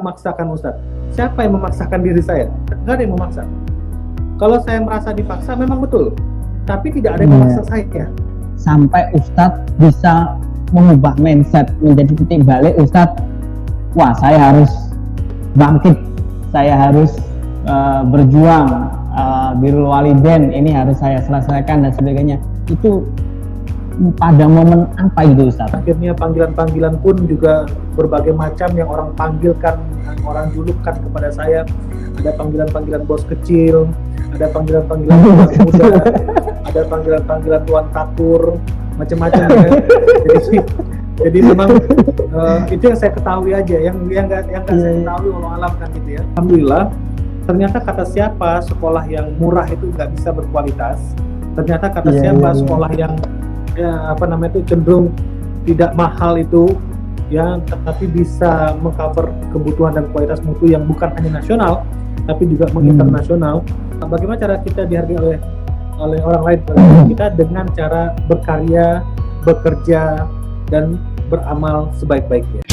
memaksakan Ustadz. Siapa yang memaksakan diri saya? Nggak ada yang memaksa. Kalau saya merasa dipaksa memang betul, tapi tidak ada yang memaksa saya. Sampai Ustadz bisa mengubah mindset menjadi titik balik Ustadz, wah saya harus bangkit, saya harus berjuang, birrul walidain ini harus saya selesaikan dan sebagainya. Itu pada momen apa itu Ustadz? Akhirnya panggilan-panggilan pun juga berbagai macam yang orang panggilkan, yang orang julukkan kepada saya. Ada panggilan-panggilan bos kecil, ada panggilan-panggilan bos muda, ada panggilan-panggilan tuan takur, macam-macam ya. Jadi memang itu yang saya ketahui aja, yang nggak saya ketahui walau alam kan gitu ya. Alhamdulillah, ternyata kata siapa sekolah yang murah itu nggak bisa berkualitas. Ternyata kata siapa sekolah yang itu cenderung tidak mahal itu ya, tetapi bisa mengcover kebutuhan dan kualitas mutu yang bukan hanya nasional tapi juga menginternasional. Bagaimana cara kita dihargai oleh orang lain? Kita dengan cara berkarya, bekerja dan beramal sebaik-baiknya.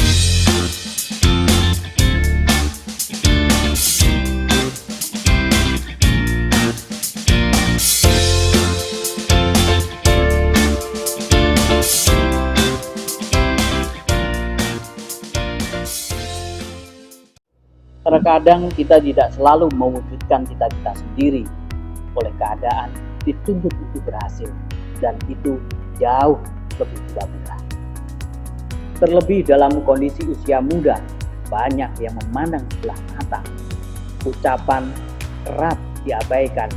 Terkadang kita tidak selalu mewujudkan cita-cita sendiri, oleh keadaan dituntut untuk berhasil, dan itu jauh lebih tidak mudah. Terlebih dalam kondisi usia muda, banyak yang memandang sebelah mata. Ucapan kerap diabaikan,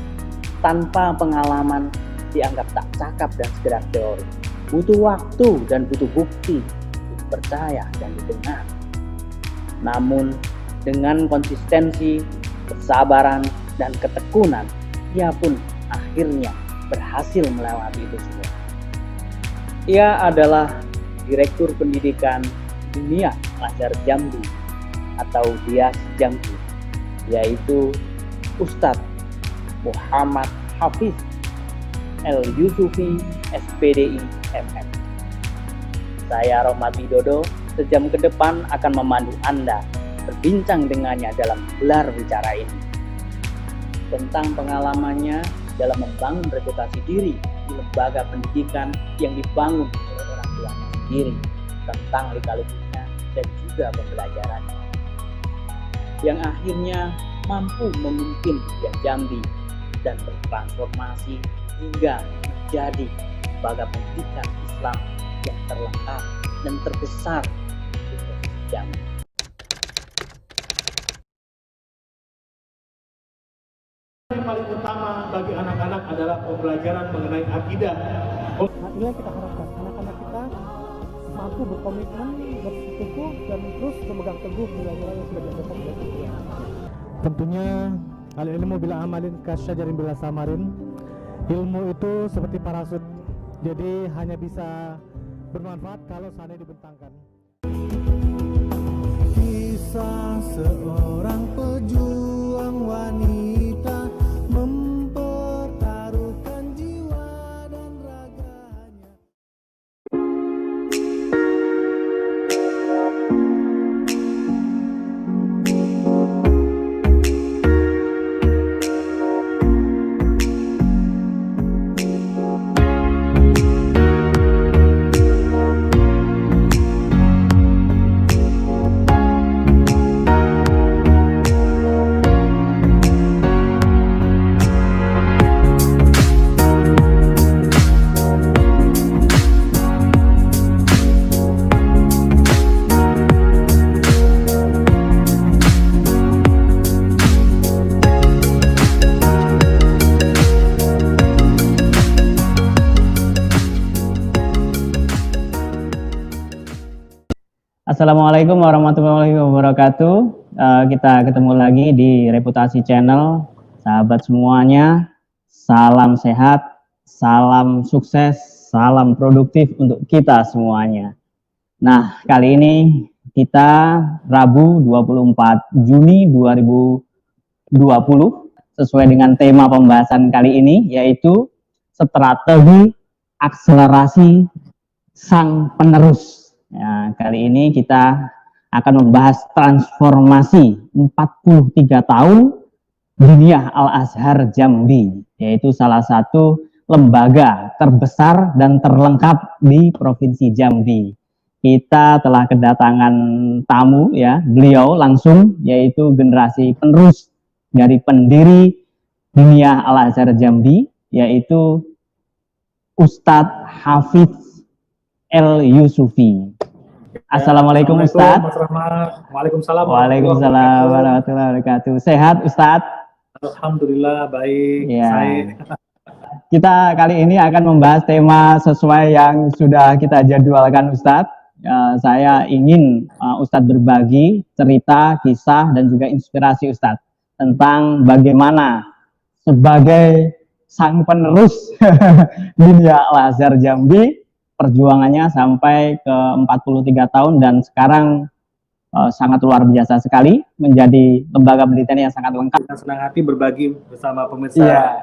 tanpa pengalaman dianggap tak cakap dan sekedar teori. Butuh waktu dan butuh bukti untuk percaya dan didengar. Namun dengan konsistensi, kesabaran, dan ketekunan, ia pun akhirnya berhasil melewati itu semua. Ia adalah Direktur Pendidikan Dunia Al-Azhar Jambi atau Dias Jambi, yaitu Ustadz Muhammad Hafiz El-Yusufi SPDI MM. Saya Rohmat Widodo, sejam ke depan akan memandu Anda berbincang dengannya dalam gelar bicara ini tentang pengalamannya dalam membangun reputasi diri di lembaga pendidikan yang dibangun oleh orang tuanya sendiri, tentang lika-likunya dan juga pembelajarannya yang akhirnya mampu memimpin Dias Jambi dan bertransformasi hingga menjadi lembaga pendidikan Islam yang terlengkap dan terbesar di Provinsi Jambi. Yang paling utama bagi anak-anak adalah pembelajaran mengenai akidah. Nah, ini yang kita harapkan, anak-anak kita mampu berkomitmen, bersikukuh, dan terus memegang teguh nilai-nilai yang sudah diajarkan oleh Tuhan. Tentunya al-ilmu bila amalin kasyajarin bila samarin. Ilmu itu seperti parasut, jadi hanya bisa bermanfaat kalau seandainya dibentangkan. Kisah seorang pejuang wanita mempertaruhkan jiwa dan raganya. Assalamualaikum warahmatullahi wabarakatuh. Kita ketemu lagi di Reputasi Channel. Sahabat semuanya, salam sehat, salam sukses, salam produktif untuk kita semuanya. Nah, kali ini kita Rabu 24 Juni 2020 sesuai dengan tema pembahasan kali ini, yaitu strategi akselerasi sang penerus. Ya, kali ini kita akan membahas transformasi 43 tahun Diniyah Al-Azhar Jambi, yaitu salah satu lembaga terbesar dan terlengkap di Provinsi Jambi. Kita telah kedatangan tamu ya, beliau langsung, yaitu generasi penerus dari pendiri Diniyah Al-Azhar Jambi, yaitu Ustadz Hafiz El Yusufi. Assalamualaikum Ustadz. Mas Rahmat. Waalaikumsalam. Waalaikumsalam warahmatullahi wabarakatuh. Sehat Ustadz? Alhamdulillah baik. Ya. Baik. Kita kali ini akan membahas tema sesuai yang sudah kita jadwalkan Ustadz. Saya ingin Ustadz berbagi cerita, kisah, dan juga inspirasi Ustadz tentang bagaimana sebagai sang penerus Diniyah Al-Azhar Jambi, perjuangannya sampai ke 43 tahun dan sekarang sangat luar biasa sekali, menjadi lembaga pendidikan yang sangat lengkap. Senang hati berbagi bersama pemirsa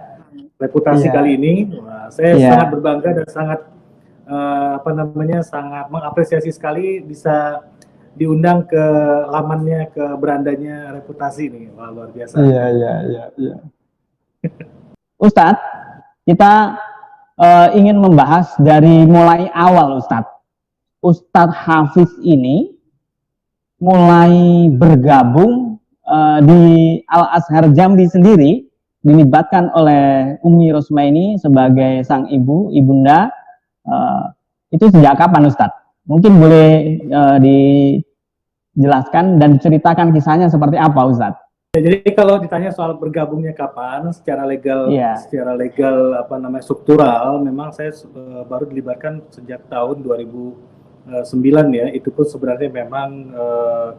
reputasi kali ini. Wah, saya sangat berbangga dan sangat sangat mengapresiasi sekali bisa diundang ke lamannya, ke berandanya reputasi ini. Wah, luar biasa. Iya. Ustadz, kita ingin membahas dari mulai awal Ustadz. Ustadz Hafiz ini mulai bergabung di Al-Azhar Jambi sendiri, dilibatkan oleh Umi Rosmaini sebagai sang ibunda. Itu sejak kapan Ustadz? Mungkin boleh dijelaskan dan diceritakan kisahnya seperti apa Ustadz? Ya, jadi kalau ditanya soal bergabungnya kapan, secara legal, struktural, memang saya baru dilibatkan sejak tahun 2009 ya. Itu pun sebenarnya memang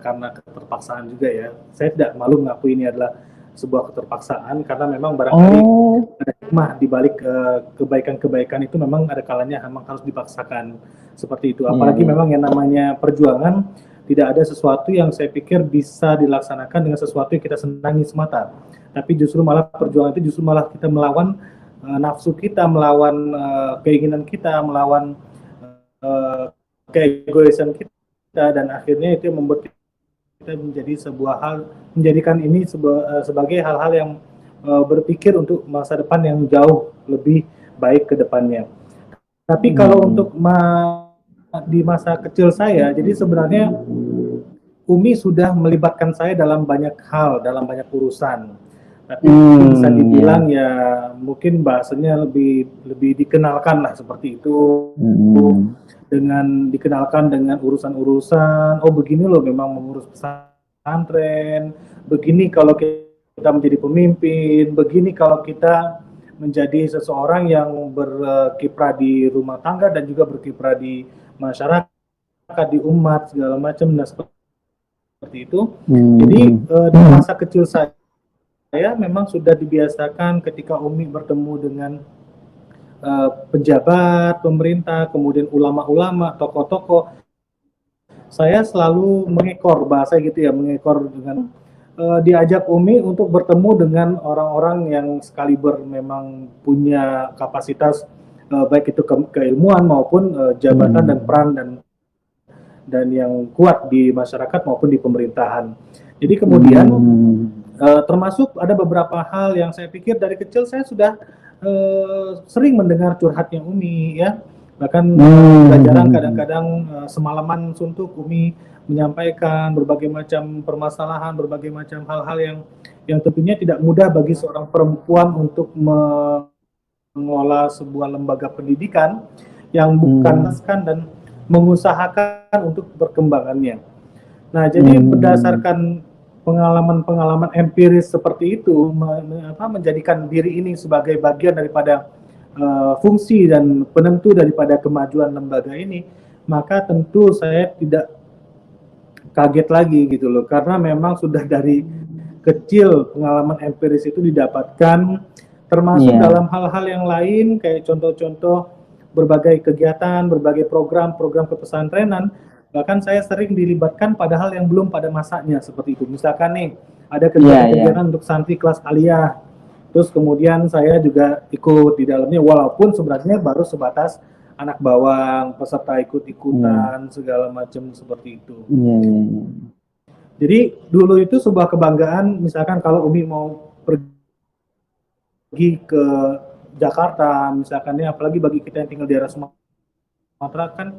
karena keterpaksaan juga ya. Saya tidak malu mengakui ini adalah sebuah keterpaksaan karena memang barangkali ada hikmah di balik kebaikan-kebaikan itu memang ada kalanya memang harus dipaksakan seperti itu. Apalagi memang yang namanya perjuangan tidak ada sesuatu yang saya pikir bisa dilaksanakan dengan sesuatu yang kita senangi semata. Tapi justru malah perjuangan itu justru malah kita melawan nafsu kita, melawan keinginan kita, melawan keegoisan kita, dan akhirnya itu membuat kita menjadi sebuah hal, menjadikan ini sebagai hal-hal yang berpikir untuk masa depan yang jauh lebih baik ke depannya. Tapi kalau untuk di masa kecil saya, jadi sebenarnya Umi sudah melibatkan saya dalam banyak hal, dalam banyak urusan. Tapi bisa dibilang ya mungkin bahasanya lebih dikenalkan lah seperti itu. Dengan dikenalkan dengan urusan-urusan, oh begini loh memang mengurus pesantren, begini kalau kita menjadi pemimpin, begini kalau kita menjadi seseorang yang berkiprah di rumah tangga dan juga berkiprah di masyarakat, di umat, segala macam, dan seperti itu. Jadi di masa kecil saya memang sudah dibiasakan ketika Umi bertemu dengan pejabat, pemerintah, kemudian ulama-ulama, tokoh-tokoh, saya selalu mengekor, bahasa gitu ya, mengekor dengan diajak Umi untuk bertemu dengan orang-orang yang sekaliber memang punya kapasitas baik itu keilmuan maupun jabatan dan peran dan yang kuat di masyarakat maupun di pemerintahan. Jadi kemudian termasuk ada beberapa hal yang saya pikir dari kecil saya sudah sering mendengar curhatnya Umi ya, bahkan pelajaran kadang-kadang semalaman suntuk Umi menyampaikan berbagai macam permasalahan, berbagai macam hal-hal yang tentunya tidak mudah bagi seorang perempuan untuk mengelola sebuah lembaga pendidikan yang bukan dan mengusahakan untuk perkembangannya. Nah, jadi berdasarkan pengalaman-pengalaman empiris seperti itu menjadikan diri ini sebagai bagian daripada fungsi dan penentu daripada kemajuan lembaga ini, maka tentu saya tidak kaget lagi gitu loh, karena memang sudah dari kecil pengalaman empiris itu didapatkan, termasuk dalam hal-hal yang lain kayak contoh-contoh berbagai kegiatan, berbagai program-program kepesantrenan. Bahkan saya sering dilibatkan pada hal yang belum pada masanya seperti itu. Misalkan nih, ada kegiatan-kegiatan untuk santri kelas aliyah. Terus kemudian saya juga ikut di dalamnya, walaupun sebenarnya baru sebatas anak bawang, peserta ikut-ikutan, segala macam seperti itu. Iya, iya, iya. Jadi dulu itu sebuah kebanggaan, misalkan kalau Umi mau pergi ke Jakarta, misalkan ya, apalagi bagi kita yang tinggal di daerah Sumatera kan,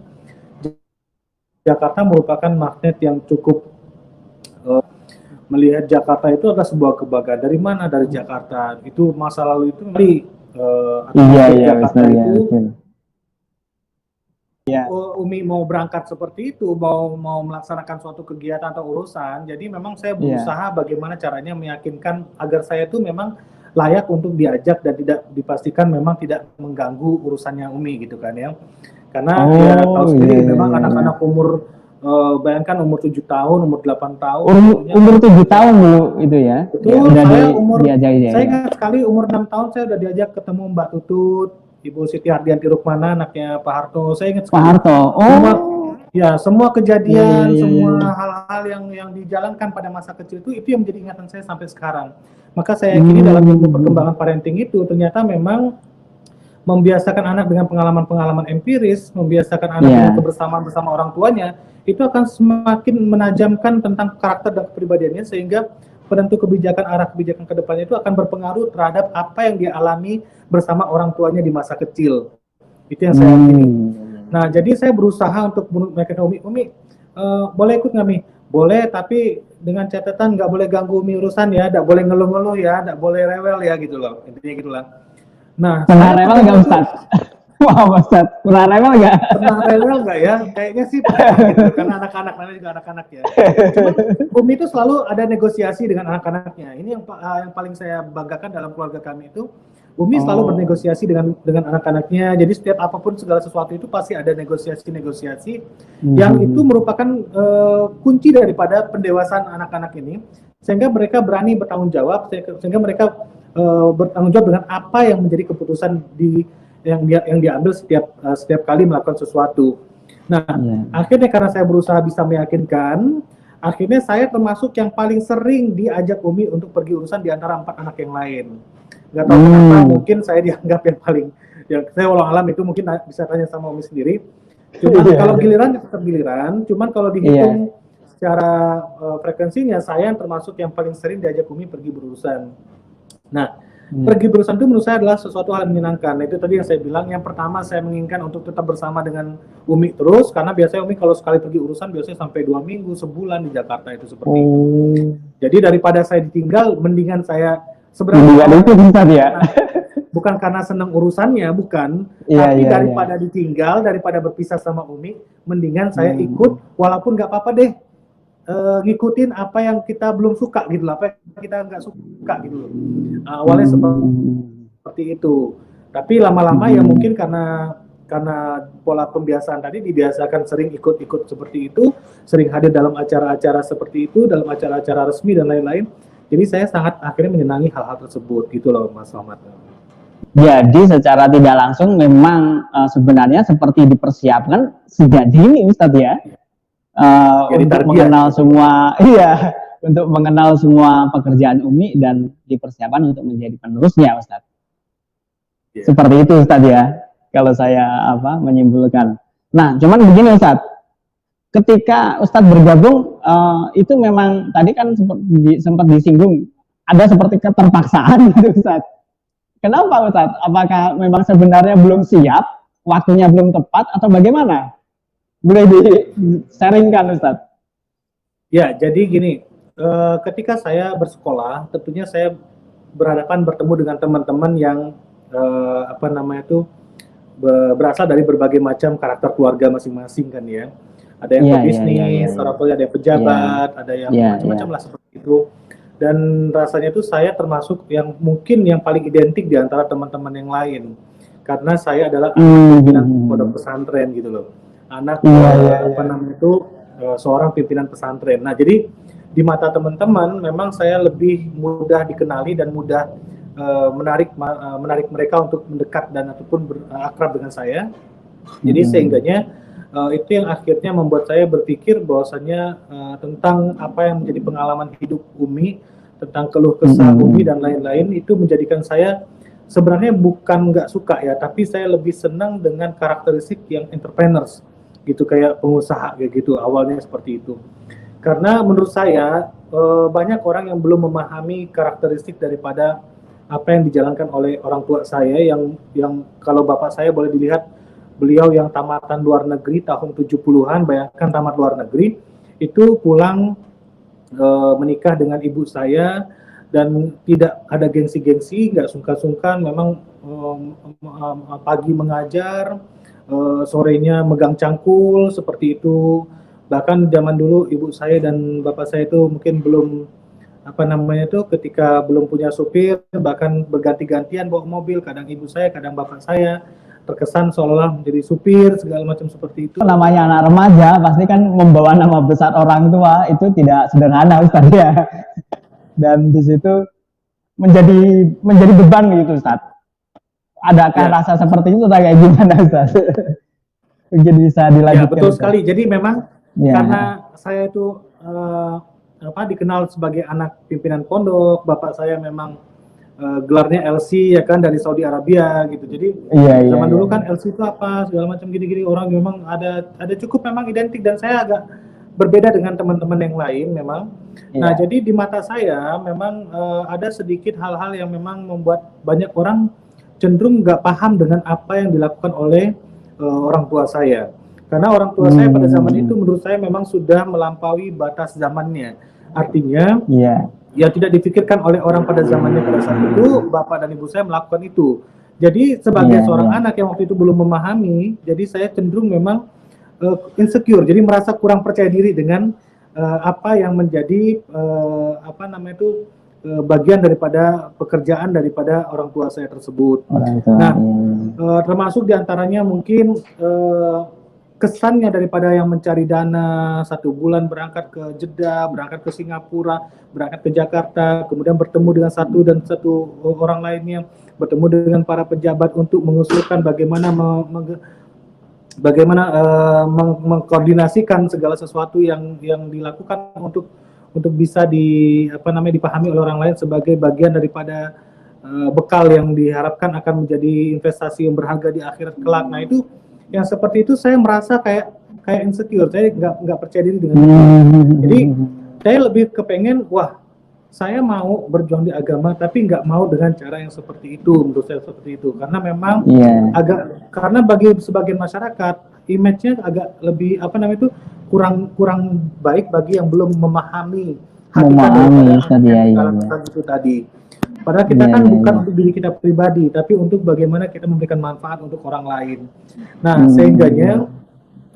Jakarta merupakan magnet yang cukup melihat Jakarta itu adalah sebuah kebanggaan. Dari mana? Dari Jakarta. Itu masa lalu itu Iya, iya, Jakarta betul, itu betul. Iya. Umi mau berangkat seperti itu, mau melaksanakan suatu kegiatan atau urusan. Jadi memang saya berusaha bagaimana caranya meyakinkan agar saya itu memang layak untuk diajak dan tidak dipastikan memang tidak mengganggu urusannya Umi gitu kan ya. Karena ya tahu sendiri memang anak-anak umur bayangkan umur 7 tahun, umur 8 tahun. Umur 7 tahun dulu itu ya. Betul, ya, saya ingat sekali umur 6 tahun saya udah diajak ketemu Mbak Tutut, Ibu Siti Hardianti Rukmana, anaknya Pak Harto. Saya ingat sekali. Pak Harto. Semua kejadian, semua hal-hal yang dijalankan pada masa kecil itu yang menjadi ingatan saya sampai sekarang. Maka saya yakini dalam ilmu perkembangan parenting itu ternyata memang membiasakan anak dengan pengalaman-pengalaman empiris, membiasakan anak dengan kebersamaan bersama orang tuanya, itu akan semakin menajamkan tentang karakter dan kepribadiannya, sehingga penentu kebijakan, arah kebijakan ke depannya itu akan berpengaruh terhadap apa yang dia alami bersama orang tuanya di masa kecil. Itu yang saya yakini. Nah, jadi saya berusaha untuk meyakinkan Umi, boleh ikut nggak Mi? Boleh, tapi dengan catatan nggak boleh ganggu Umi urusan ya, nggak boleh ngeluh-ngeluh ya, nggak boleh rewel ya gitu loh, intinya gitulah. Nah, pernah rewel nggak Ustaz? Wah, Ustaz, pernah rewel nggak? Pernah rewel nggak ya? Kayaknya sih pernah gitu, karena anak-anak, namanya juga anak-anak ya. Cuman Umi itu selalu ada negosiasi dengan anak-anaknya. Ini yang paling saya banggakan dalam keluarga kami itu, Umi selalu bernegosiasi dengan anak-anaknya. Jadi setiap apapun segala sesuatu itu pasti ada negosiasi yang itu merupakan kunci daripada pendewasaan anak-anak ini, sehingga mereka berani bertanggung jawab, sehingga mereka bertanggung jawab dengan apa yang menjadi keputusan yang diambil setiap kali melakukan sesuatu. Nah, akhirnya karena saya berusaha bisa meyakinkan, akhirnya saya termasuk yang paling sering diajak Umi untuk pergi urusan di antara 4 anak yang lain. Nggak tahu kenapa, mungkin saya dianggap yang paling, saya walau alam itu mungkin bisa tanya sama Umi sendiri. Cuman kalau giliran tetap giliran, cuman kalau dihitung secara frekuensinya, saya yang termasuk yang paling sering diajak Umi pergi berurusan. Nah, pergi berurusan itu menurut saya adalah sesuatu hal yang menyenangkan. Itu tadi yang saya bilang, yang pertama saya menginginkan untuk tetap bersama dengan Umi terus, karena biasanya Umi kalau sekali pergi urusan biasanya sampai 2 minggu, sebulan di Jakarta itu seperti itu. Jadi daripada saya ditinggal, mendingan saya sebenarnya bukan karena senang urusannya, bukan, tapi daripada ditinggal, daripada berpisah sama Umi, mendingan saya ikut, walaupun nggak apa-apa deh, ngikutin apa yang kita belum suka gitu lah, apa yang kita nggak suka gitu loh. Awalnya seperti itu, tapi lama-lama ya mungkin karena pola pembiasaan tadi dibiasakan sering ikut-ikut seperti itu, sering hadir dalam acara-acara seperti itu, dalam acara-acara resmi dan lain-lain. Jadi saya sangat akhirnya menyenangi hal-hal tersebut gitu loh, Mas Muhammad. Jadi secara tidak langsung memang sebenarnya seperti dipersiapkan sejak dini Ustadz ya. Untuk mengenal untuk mengenal semua pekerjaan Umi dan dipersiapkan untuk menjadi penerusnya, Ustadz. Seperti itu, Ustadz ya, kalau saya menyimpulkan. Nah, cuman begini, Ustadz. Ketika Ustadz bergabung, itu memang tadi kan sempat disinggung, ada seperti keterpaksaan gitu, Ustadz. Kenapa, Ustadz? Apakah memang sebenarnya belum siap, waktunya belum tepat, atau bagaimana? Boleh di-sharingkan, Ustadz? Ya, jadi gini, ketika saya bersekolah, tentunya saya bertemu dengan teman-teman yang berasal dari berbagai macam karakter keluarga masing-masing kan ya. Ada yang pebisnis, orang tua ada yang pejabat, ada yang macam-macam lah seperti itu. Dan rasanya itu saya termasuk yang mungkin yang paling identik di antara teman-teman yang lain, karena saya adalah pimpinan pondok pesantren gitu loh. Anak seorang pimpinan pesantren. Nah, jadi di mata teman-teman memang saya lebih mudah dikenali dan mudah menarik mereka untuk mendekat dan ataupun akrab dengan saya. Jadi sehingganya itu yang akhirnya membuat saya berpikir bahwasanya tentang apa yang menjadi pengalaman hidup Umi, tentang keluh kesah Umi dan lain-lain, itu menjadikan saya sebenarnya bukan nggak suka ya, tapi saya lebih senang dengan karakteristik yang entrepreneurs gitu, kayak pengusaha kayak gitu, awalnya seperti itu. Karena menurut saya banyak orang yang belum memahami karakteristik daripada apa yang dijalankan oleh orang tua saya, yang kalau bapak saya boleh dilihat, beliau yang tamatan luar negeri tahun 70-an, bayangkan tamat luar negeri, itu pulang menikah dengan ibu saya dan tidak ada gengsi-gengsi, nggak sungkan-sungkan, memang pagi mengajar, sorenya megang cangkul seperti itu. Bahkan zaman dulu ibu saya dan bapak saya itu mungkin belum apa namanya itu, ketika belum punya supir, bahkan berganti-gantian bawa mobil, kadang ibu saya, kadang bapak saya, terkesan seolah menjadi supir segala macam seperti itu. Namanya anak remaja pasti kan membawa nama besar orang tua, itu tidak sederhana Ustaz ya. Dan di situ menjadi beban gitu Ustaz. Adakah Ya. rasa seperti itu atau kayak gimana Ustaz? Mungkin bisa Ya dilanjutkan. betul Ustaz. sekali. Jadi memang Ya. karena saya itu dikenal sebagai anak pimpinan pondok, bapak saya memang gelarnya LC ya kan, dari Saudi Arabia gitu. Jadi Iya, zaman dulu iya. kan LC itu apa segala macam gini-gini, orang memang ada cukup memang identik, dan saya agak berbeda dengan teman-teman yang lain memang. Nah, Iya. jadi di mata saya memang ada sedikit hal-hal yang memang membuat banyak orang cenderung nggak paham dengan apa yang dilakukan oleh orang tua saya. Karena orang tua saya pada zaman itu menurut saya memang sudah melampaui batas zamannya. Artinya Iya. ya tidak dipikirkan oleh orang pada zamannya pada saat itu, bapak dan ibu saya melakukan itu. Jadi sebagai Iya, seorang iya. anak yang waktu itu belum memahami, jadi saya cenderung memang insecure, jadi merasa kurang percaya diri dengan apa yang menjadi bagian daripada pekerjaan daripada orang tua saya tersebut. Orang tua. Nah, Iya. termasuk diantaranya mungkin kesannya daripada yang mencari dana 1 bulan berangkat ke Jeddah, berangkat ke Singapura, berangkat ke Jakarta, kemudian bertemu dengan satu orang lainnya, bertemu dengan para pejabat untuk mengusulkan bagaimana mengkoordinasikan segala sesuatu yang dilakukan untuk bisa dipahami oleh orang lain sebagai bagian daripada bekal yang diharapkan akan menjadi investasi yang berharga di akhirat kelak. Nah, itu yang seperti itu saya merasa kayak insecure, saya nggak percaya diri dengan itu. Jadi saya lebih kepengen, wah, saya mau berjuang di agama tapi nggak mau dengan cara yang seperti itu. Menurut saya seperti itu, karena memang Iya. karena bagi sebagian masyarakat image-nya agak lebih kurang baik bagi yang belum memahami hakikat daripada Ustaz, apa yang iya, iya, kita lakukan itu tadi. Padahal kita Iya, kan iya, bukan iya. untuk diri kita pribadi, tapi untuk bagaimana kita memberikan manfaat untuk orang lain. Nah, sehingganya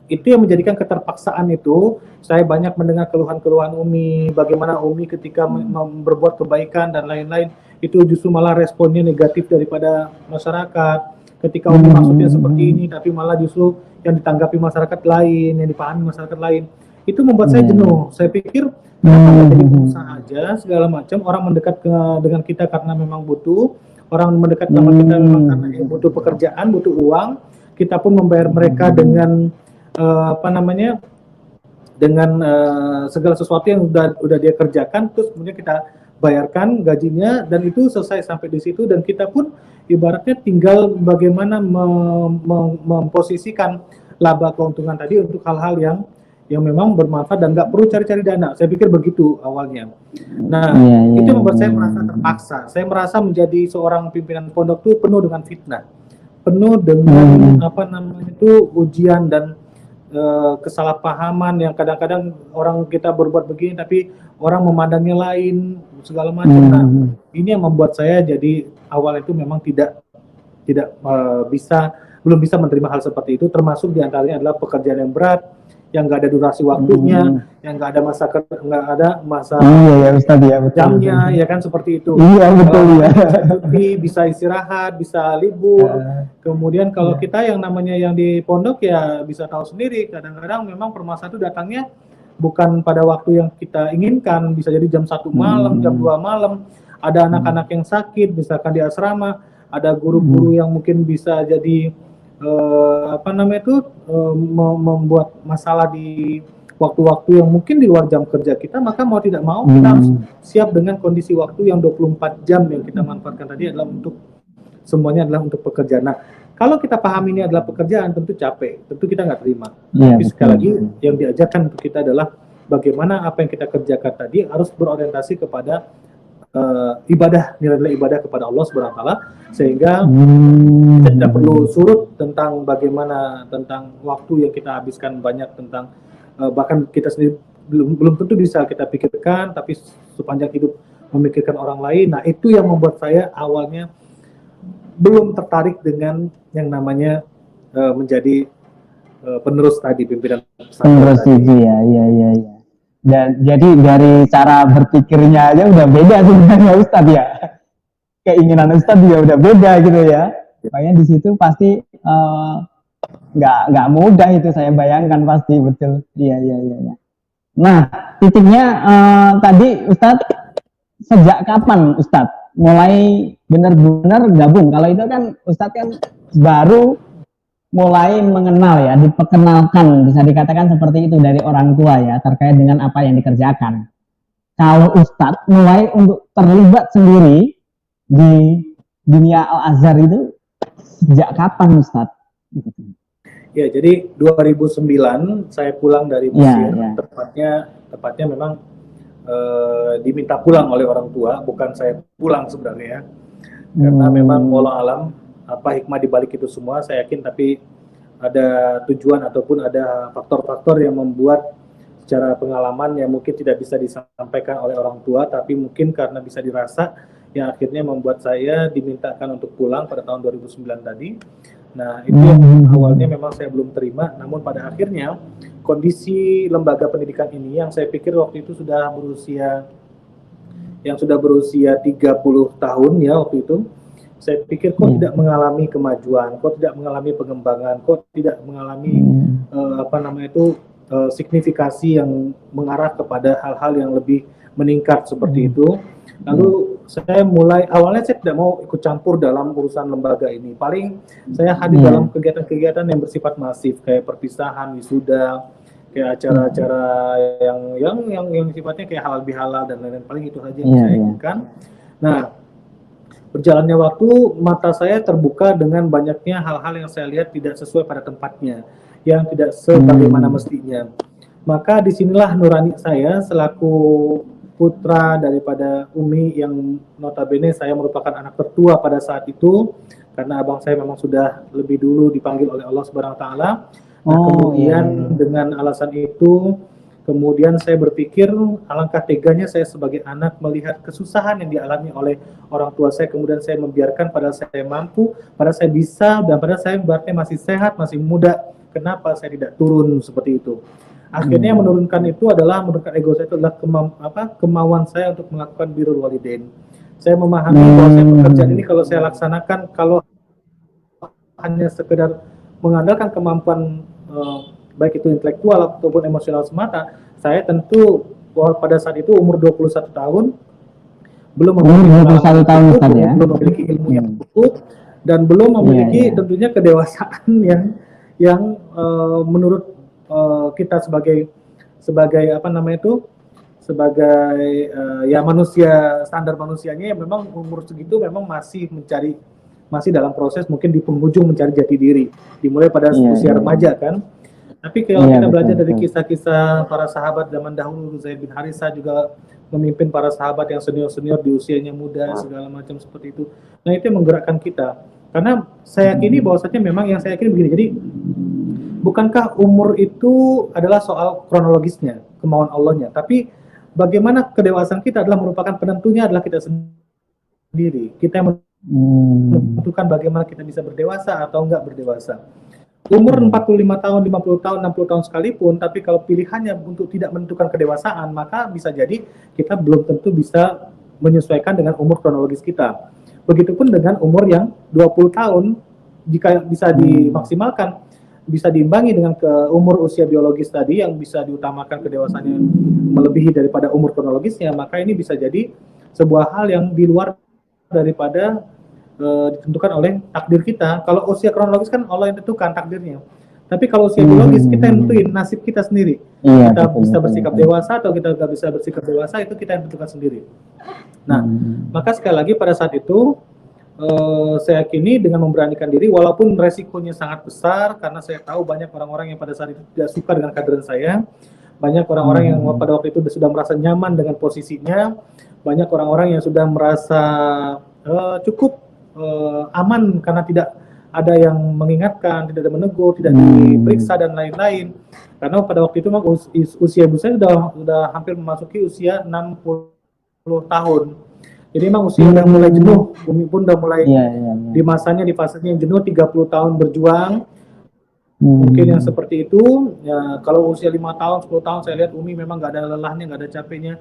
itu yang menjadikan keterpaksaan itu, saya banyak mendengar keluhan-keluhan Umi, bagaimana Umi ketika berbuat kebaikan dan lain-lain, itu justru malah responnya negatif daripada masyarakat. Ketika Umi maksudnya seperti ini, tapi malah justru yang ditanggapi masyarakat lain, yang dipahami masyarakat lain. Itu membuat saya jenuh. Saya pikir, kenapa nggak jadi pengusaha aja, segala macam, orang mendekat dengan kita karena memang butuh, orang mendekat sama kita memang karena butuh pekerjaan, butuh uang, kita pun membayar mereka dengan segala sesuatu yang udah dia kerjakan, terus kemudian kita bayarkan gajinya, dan itu selesai sampai di situ, dan kita pun ibaratnya tinggal bagaimana memposisikan laba keuntungan tadi untuk hal-hal yang memang bermanfaat dan nggak perlu cari-cari dana. Saya pikir begitu awalnya. Nah, itu membuat saya merasa terpaksa. Saya merasa menjadi seorang pimpinan pondok itu penuh dengan fitnah, penuh dengan ujian dan kesalahpahaman yang kadang-kadang orang kita berbuat begini tapi orang memandangnya lain segala macam. Nah, ini yang membuat saya jadi awal itu memang belum bisa menerima hal seperti itu, termasuk diantaranya adalah pekerjaan yang berat, yang nggak ada durasi waktunya, yang nggak ada masa Ustaz, ya, betul. jamnya, ya kan, seperti itu. Iya, betul ya. Bisa istirahat, bisa libur. Kemudian kalau kita yang namanya yang di pondok ya bisa tahu sendiri, kadang-kadang memang permasalahan itu datangnya bukan pada waktu yang kita inginkan, bisa jadi jam 1 malam, jam 2 malam, ada anak-anak yang sakit, misalkan di asrama, ada guru-guru yang mungkin bisa jadi membuat masalah di waktu-waktu yang mungkin di luar jam kerja kita, maka mau tidak mau kita harus siap dengan kondisi waktu yang 24 jam yang kita manfaatkan tadi adalah untuk semuanya adalah untuk pekerjaan. Nah, kalau kita paham ini adalah pekerjaan, tentu capek, tentu kita nggak terima. Iya, Tapi betul. sekali lagi yang diajarkan untuk kita adalah bagaimana apa yang kita kerjakan tadi harus berorientasi kepada ibadah, nilai-nilai ibadah kepada Allah Subhanahu wa taala, sehingga kita tidak perlu surut tentang bagaimana, tentang waktu yang kita habiskan banyak, tentang bahkan kita sendiri belum tentu bisa kita pikirkan, tapi sepanjang hidup memikirkan orang lain. Nah, itu yang membuat saya awalnya belum tertarik dengan yang namanya menjadi penerus tadi, pimpinan Penerus tadi. TV ya, iya. Dan jadi dari cara berpikirnya aja udah beda sebenarnya Ustadz ya. Keinginan Ustadz juga udah beda gitu ya. Makanya di situ pasti nggak mudah itu, saya bayangkan pasti, betul. Iya. Nah, titiknya tadi Ustadz, sejak kapan Ustadz mulai benar-benar gabung? Kalau itu kan Ustadz kan baru mulai mengenal ya, diperkenalkan, bisa dikatakan seperti itu dari orang tua ya, terkait dengan apa yang dikerjakan. Kalau Ustadz mulai untuk terlibat sendiri di dunia Al-Azhar itu sejak kapan Ustadz? Ya, jadi 2009 saya pulang dari Mesir, tepatnya memang diminta pulang oleh orang tua, bukan saya pulang sebenarnya, karena memang wallahu alam apa hikmah dibalik itu semua saya yakin, tapi ada tujuan ataupun ada faktor-faktor yang membuat secara pengalaman yang mungkin tidak bisa disampaikan oleh orang tua, tapi mungkin karena bisa dirasa, yang akhirnya membuat saya dimintakan untuk pulang pada tahun 2009 tadi. Nah, itu yang awalnya memang saya belum terima, namun pada akhirnya kondisi lembaga pendidikan ini yang saya pikir waktu itu sudah berusia 30 tahun ya waktu itu, saya pikir kok tidak mengalami kemajuan, kok tidak mengalami pengembangan, kok tidak mengalami signifikasi yang mengarah kepada hal-hal yang lebih meningkat seperti itu. Lalu saya awalnya saya tidak mau ikut campur dalam urusan lembaga ini. Paling saya hadir dalam kegiatan-kegiatan yang bersifat masif, kayak perpisahan, wisuda, kayak acara-acara yang sifatnya kayak halal bihalal dan lain-lain. Paling itu saja yang saya inginkan. Nah, berjalannya waktu, mata saya terbuka dengan banyaknya hal-hal yang saya lihat tidak sesuai pada tempatnya, yang tidak sebagaimana mestinya. Maka disinilah nurani saya selaku putra daripada Umi, yang notabene saya merupakan anak tertua pada saat itu, karena abang saya memang sudah lebih dulu dipanggil oleh Allah Subhanahu wa taala. Nah, kemudian dengan alasan itu, kemudian saya berpikir alangkah teganya saya sebagai anak melihat kesusahan yang dialami oleh orang tua saya, kemudian saya membiarkan, padahal saya mampu, padahal saya bisa, dan padahal saya berarti masih sehat, masih muda, kenapa saya tidak turun seperti itu. Akhirnya menurunkan itu adalah, menurunkan ego saya itu adalah kemauan saya untuk melakukan birrul walidain. Saya memahami bahwa saya pekerjaan ini kalau saya laksanakan, kalau hanya sekedar mengandalkan kemampuan baik itu intelektual ataupun emosional semata, saya tentu pada saat itu umur 21 tahun, belum memiliki ilmu yang cukup, dan belum memiliki tentunya kedewasaan yang menurut kita sebagai manusia, standar manusianya yang memang umur segitu memang masih dalam proses, mungkin di penghujung mencari jati diri, dimulai pada usia remaja kan. Tapi kalau kita belajar dari kisah-kisah para sahabat zaman dahulu, Zaid bin Harisah juga memimpin para sahabat yang senior-senior di usianya muda, segala macam seperti itu. Nah, itu yang menggerakkan kita. Karena saya yakini bahwasanya memang yang saya yakini begini, jadi bukankah umur itu adalah soal kronologisnya, kemauan Allahnya, tapi bagaimana kedewasaan kita adalah merupakan penentunya adalah kita sendiri. Kita yang menentukan bagaimana kita bisa berdewasa atau enggak berdewasa. Umur 45 tahun, 50 tahun, 60 tahun sekalipun, tapi kalau pilihannya untuk tidak menentukan kedewasaan, maka bisa jadi kita belum tentu bisa menyesuaikan dengan umur kronologis kita. Begitupun dengan umur yang 20 tahun, jika bisa dimaksimalkan, bisa diimbangi dengan umur usia biologis tadi yang bisa diutamakan kedewasaannya melebihi daripada umur kronologisnya, maka ini bisa jadi sebuah hal yang di luar daripada ditentukan oleh takdir kita. Kalau usia kronologis kan Allah yang tentukan takdirnya. Tapi kalau usia biologis kita yang tentuin nasib kita sendiri. Kita bisa bersikap dewasa atau kita nggak bisa bersikap dewasa, itu kita yang tentukan sendiri. Nah, maka sekali lagi pada saat itu saya yakini dengan memberanikan diri, walaupun resikonya sangat besar, karena saya tahu banyak orang-orang yang pada saat itu tidak suka dengan kaderan saya, banyak orang-orang yang pada waktu itu sudah merasa nyaman dengan posisinya, banyak orang-orang yang sudah merasa cukup aman karena tidak ada yang mengingatkan, tidak ada menegur, tidak diperiksa dan lain-lain. Karena pada waktu itu usia ibu saya sudah hampir memasuki usia 60 tahun. Jadi memang usia udah mulai jenuh, Umi pun udah mulai di masanya, di fasenya yang jenuh, 30 tahun berjuang. Mungkin yang seperti itu, ya kalau usia 5 tahun, 10 tahun saya lihat Umi memang nggak ada lelahnya, nggak ada capeknya.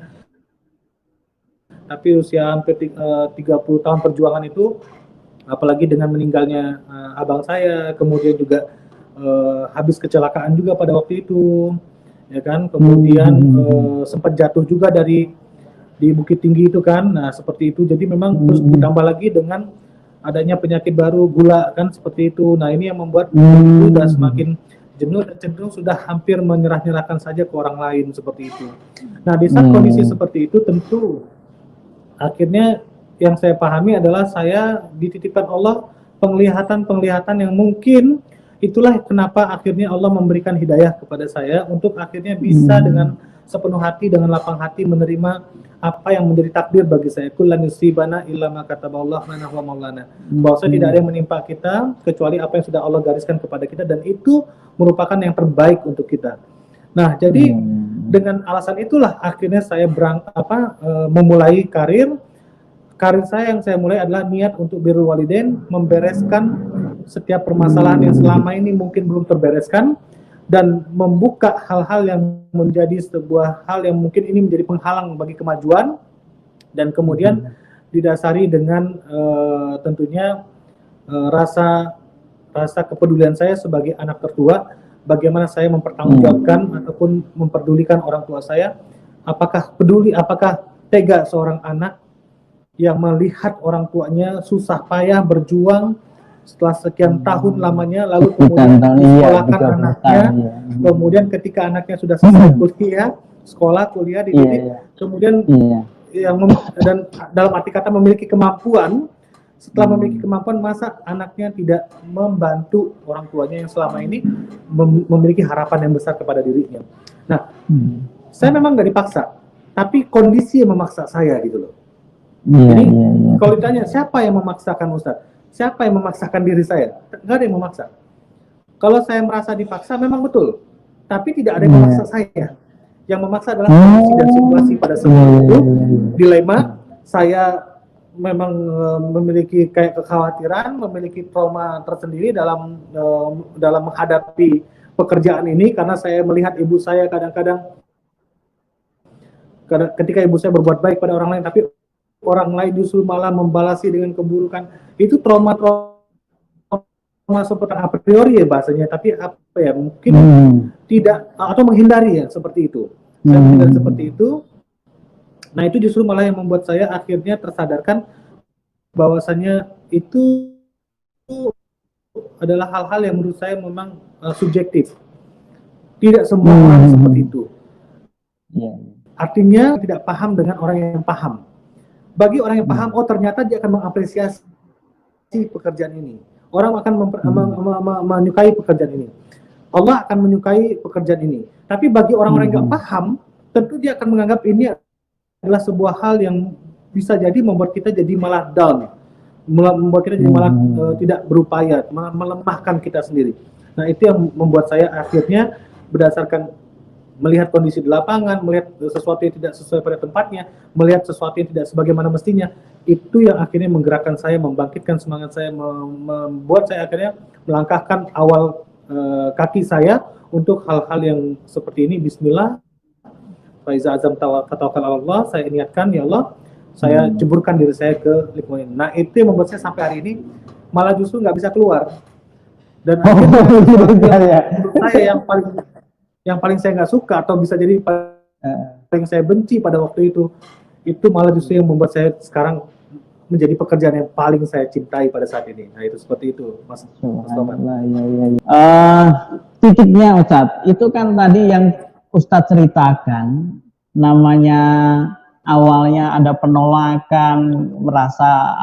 Tapi usia hampir 30 tahun perjuangan itu, apalagi dengan meninggalnya abang saya, kemudian juga habis kecelakaan juga pada waktu itu, ya kan, kemudian sempat jatuh juga di Bukit Tinggi itu kan, nah seperti itu. Jadi memang terus ditambah lagi dengan adanya penyakit baru gula kan, seperti itu. Nah ini yang membuat sudah semakin jenuh dan cenderung sudah hampir menyerah-nyerahkan saja ke orang lain, seperti itu. Nah di saat kondisi seperti itu, tentu akhirnya yang saya pahami adalah saya dititipkan Allah penglihatan-penglihatan yang mungkin itulah kenapa akhirnya Allah memberikan hidayah kepada saya untuk akhirnya bisa dengan sepenuh hati, dengan lapang hati menerima apa yang menjadi takdir bagi saya. Kullan yusibana illa ma kataballahu lana wa maulana. Bahwa tidak ada yang menimpa kita kecuali apa yang sudah Allah gariskan kepada kita, dan itu merupakan yang terbaik untuk kita. Nah, jadi dengan alasan itulah akhirnya saya memulai karir saya yang saya mulai adalah niat untuk birrul walidain, membereskan setiap permasalahan yang selama ini mungkin belum terbereskan, dan membuka hal-hal yang menjadi sebuah hal yang mungkin ini menjadi penghalang bagi kemajuan, dan kemudian didasari dengan tentunya rasa kepedulian saya sebagai anak tertua, bagaimana saya mempertanggungjawabkan ataupun memperdulikan orang tua saya, apakah tega seorang anak yang melihat orang tuanya susah payah berjuang setelah sekian tahun lamanya, lalu kemudian disekolahkan anaknya, kemudian ketika anaknya sudah selesai kuliah dididik, kemudian dan dalam arti kata memiliki kemampuan, setelah memiliki kemampuan, masa anaknya tidak membantu orang tuanya yang selama ini memiliki harapan yang besar kepada dirinya. Nah, saya memang nggak dipaksa, tapi kondisi yang memaksa saya gitu loh. Jadi kalau ditanya siapa yang memaksakan Ustadz? Siapa yang memaksakan diri saya? Nggak ada yang memaksa. Kalau saya merasa dipaksa, memang betul. Tapi tidak ada yang memaksa saya. Yang memaksa adalah kondisi dan situasi pada saat itu. Dilema, saya memang memiliki kayak kekhawatiran, memiliki trauma tersendiri dalam menghadapi pekerjaan ini, karena saya melihat ibu saya kadang-kadang ketika ibu saya berbuat baik pada orang lain, tapi orang lain justru malah membalasi dengan keburukan. Itu trauma seperti a priori ya bahasanya, tapi apa ya, mungkin tidak atau menghindari ya seperti itu. Saya menghindari seperti itu. Nah itu justru malah yang membuat saya akhirnya tersadarkan bahwasannya itu adalah hal-hal yang menurut saya memang subjektif. Tidak semua orang seperti itu. Artinya tidak paham dengan orang yang paham. Bagi orang yang paham, oh ternyata dia akan mengapresiasi pekerjaan ini. Orang akan menyukai pekerjaan ini. Allah akan menyukai pekerjaan ini. Tapi bagi orang-orang yang nggak paham, tentu dia akan menganggap ini adalah sebuah hal yang bisa jadi membuat kita jadi malah down, membuat kita jadi malah tidak berupaya, melemahkan kita sendiri. Nah itu yang membuat saya akhirnya berdasarkan melihat kondisi di lapangan, melihat sesuatu yang tidak sesuai pada tempatnya, melihat sesuatu yang tidak sebagaimana mestinya, itu yang akhirnya menggerakkan saya, membangkitkan semangat saya, membuat saya akhirnya melangkahkan awal kaki saya untuk hal-hal yang seperti ini. Bismillah, faiza azam tawakkal Allah, saya niatkan, ya Allah, saya ceburkan diri saya ke lingkungan ini. Nah itu yang membuat saya sampai hari ini malah justru nggak bisa keluar. Dan akhirnya menurut saya yang paling saya nggak suka atau bisa jadi paling saya benci pada waktu itu malah justru yang membuat saya sekarang menjadi pekerjaan yang paling saya cintai pada saat ini. Nah itu seperti itu, Mas Toman. Titiknya Ustadz, itu kan tadi yang Ustadz ceritakan, namanya awalnya ada penolakan, merasa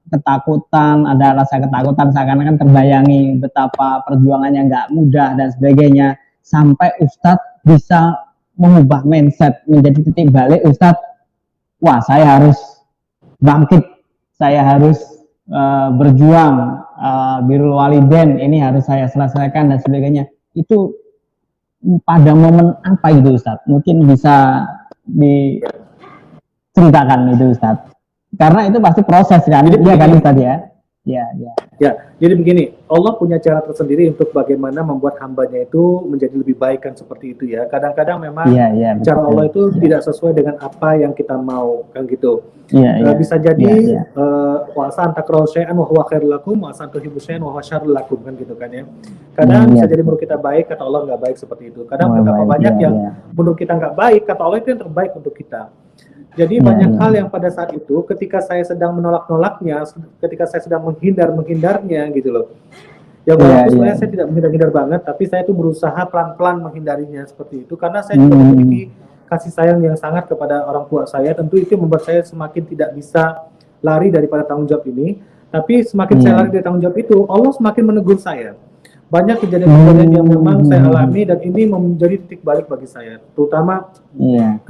ketakutan, ada rasa ketakutan seakan-akan terbayangi betapa perjuangannya nggak mudah dan sebagainya. Sampai Ustadz bisa mengubah mindset menjadi titik balik Ustadz, wah saya harus bangkit, saya harus berjuang, birrul walidain ini harus saya selesaikan dan sebagainya. Itu pada momen apa itu Ustadz? Mungkin bisa diceritakan itu Ustadz. Karena itu pasti proses kan, iya kan Ustadz ya? Ya. Jadi begini, Allah punya cara tersendiri untuk bagaimana membuat hambanya itu menjadi lebih baik kan seperti itu ya. Kadang-kadang memang cara Allah itu tidak sesuai dengan apa yang kita mau kan gitu. Bisa jadi wa asan takrahu syai'an wa huwa khairul lakum wa asan tuhibbu syai'an wa huwa syarrul lakum kan gitu kan ya. Kadang bisa jadi menurut kita baik, kata Allah nggak baik seperti itu. Kadang betapa banyak yang menurut kita nggak baik, kata Allah itu yang terbaik untuk kita. Jadi banyak hal yang pada saat itu ketika saya sedang menolak-nolaknya, ketika saya sedang menghindarnya gitu loh. Ya walaupun sebenarnya saya tidak menghindar-hindar banget, tapi saya itu berusaha pelan-pelan menghindarinya seperti itu karena saya juga memiliki kasih sayang yang sangat kepada orang tua saya. Tentu itu membuat saya semakin tidak bisa lari daripada tanggung jawab ini. Tapi semakin saya lari dari tanggung jawab itu, Allah semakin menegur saya. Banyak kejadian-kejadian yang memang saya alami dan ini menjadi titik balik bagi saya, terutama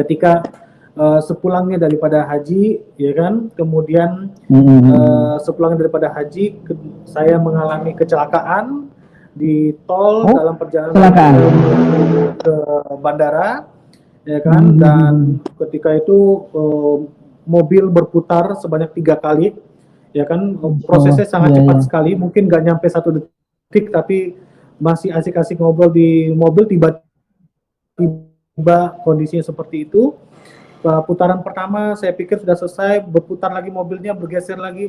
ketika sepulangnya daripada haji, ya kan, kemudian sepulangnya daripada haji, saya mengalami kecelakaan di tol dalam perjalanan ke bandara, ya kan, dan ketika itu mobil berputar sebanyak 3 kali, ya kan, prosesnya sangat cepat sekali, mungkin nggak nyampe 1 detik, tapi masih asik-asik ngobrol di mobil, tiba-tiba kondisinya seperti itu. Putaran pertama saya pikir sudah selesai, berputar lagi mobilnya, bergeser lagi,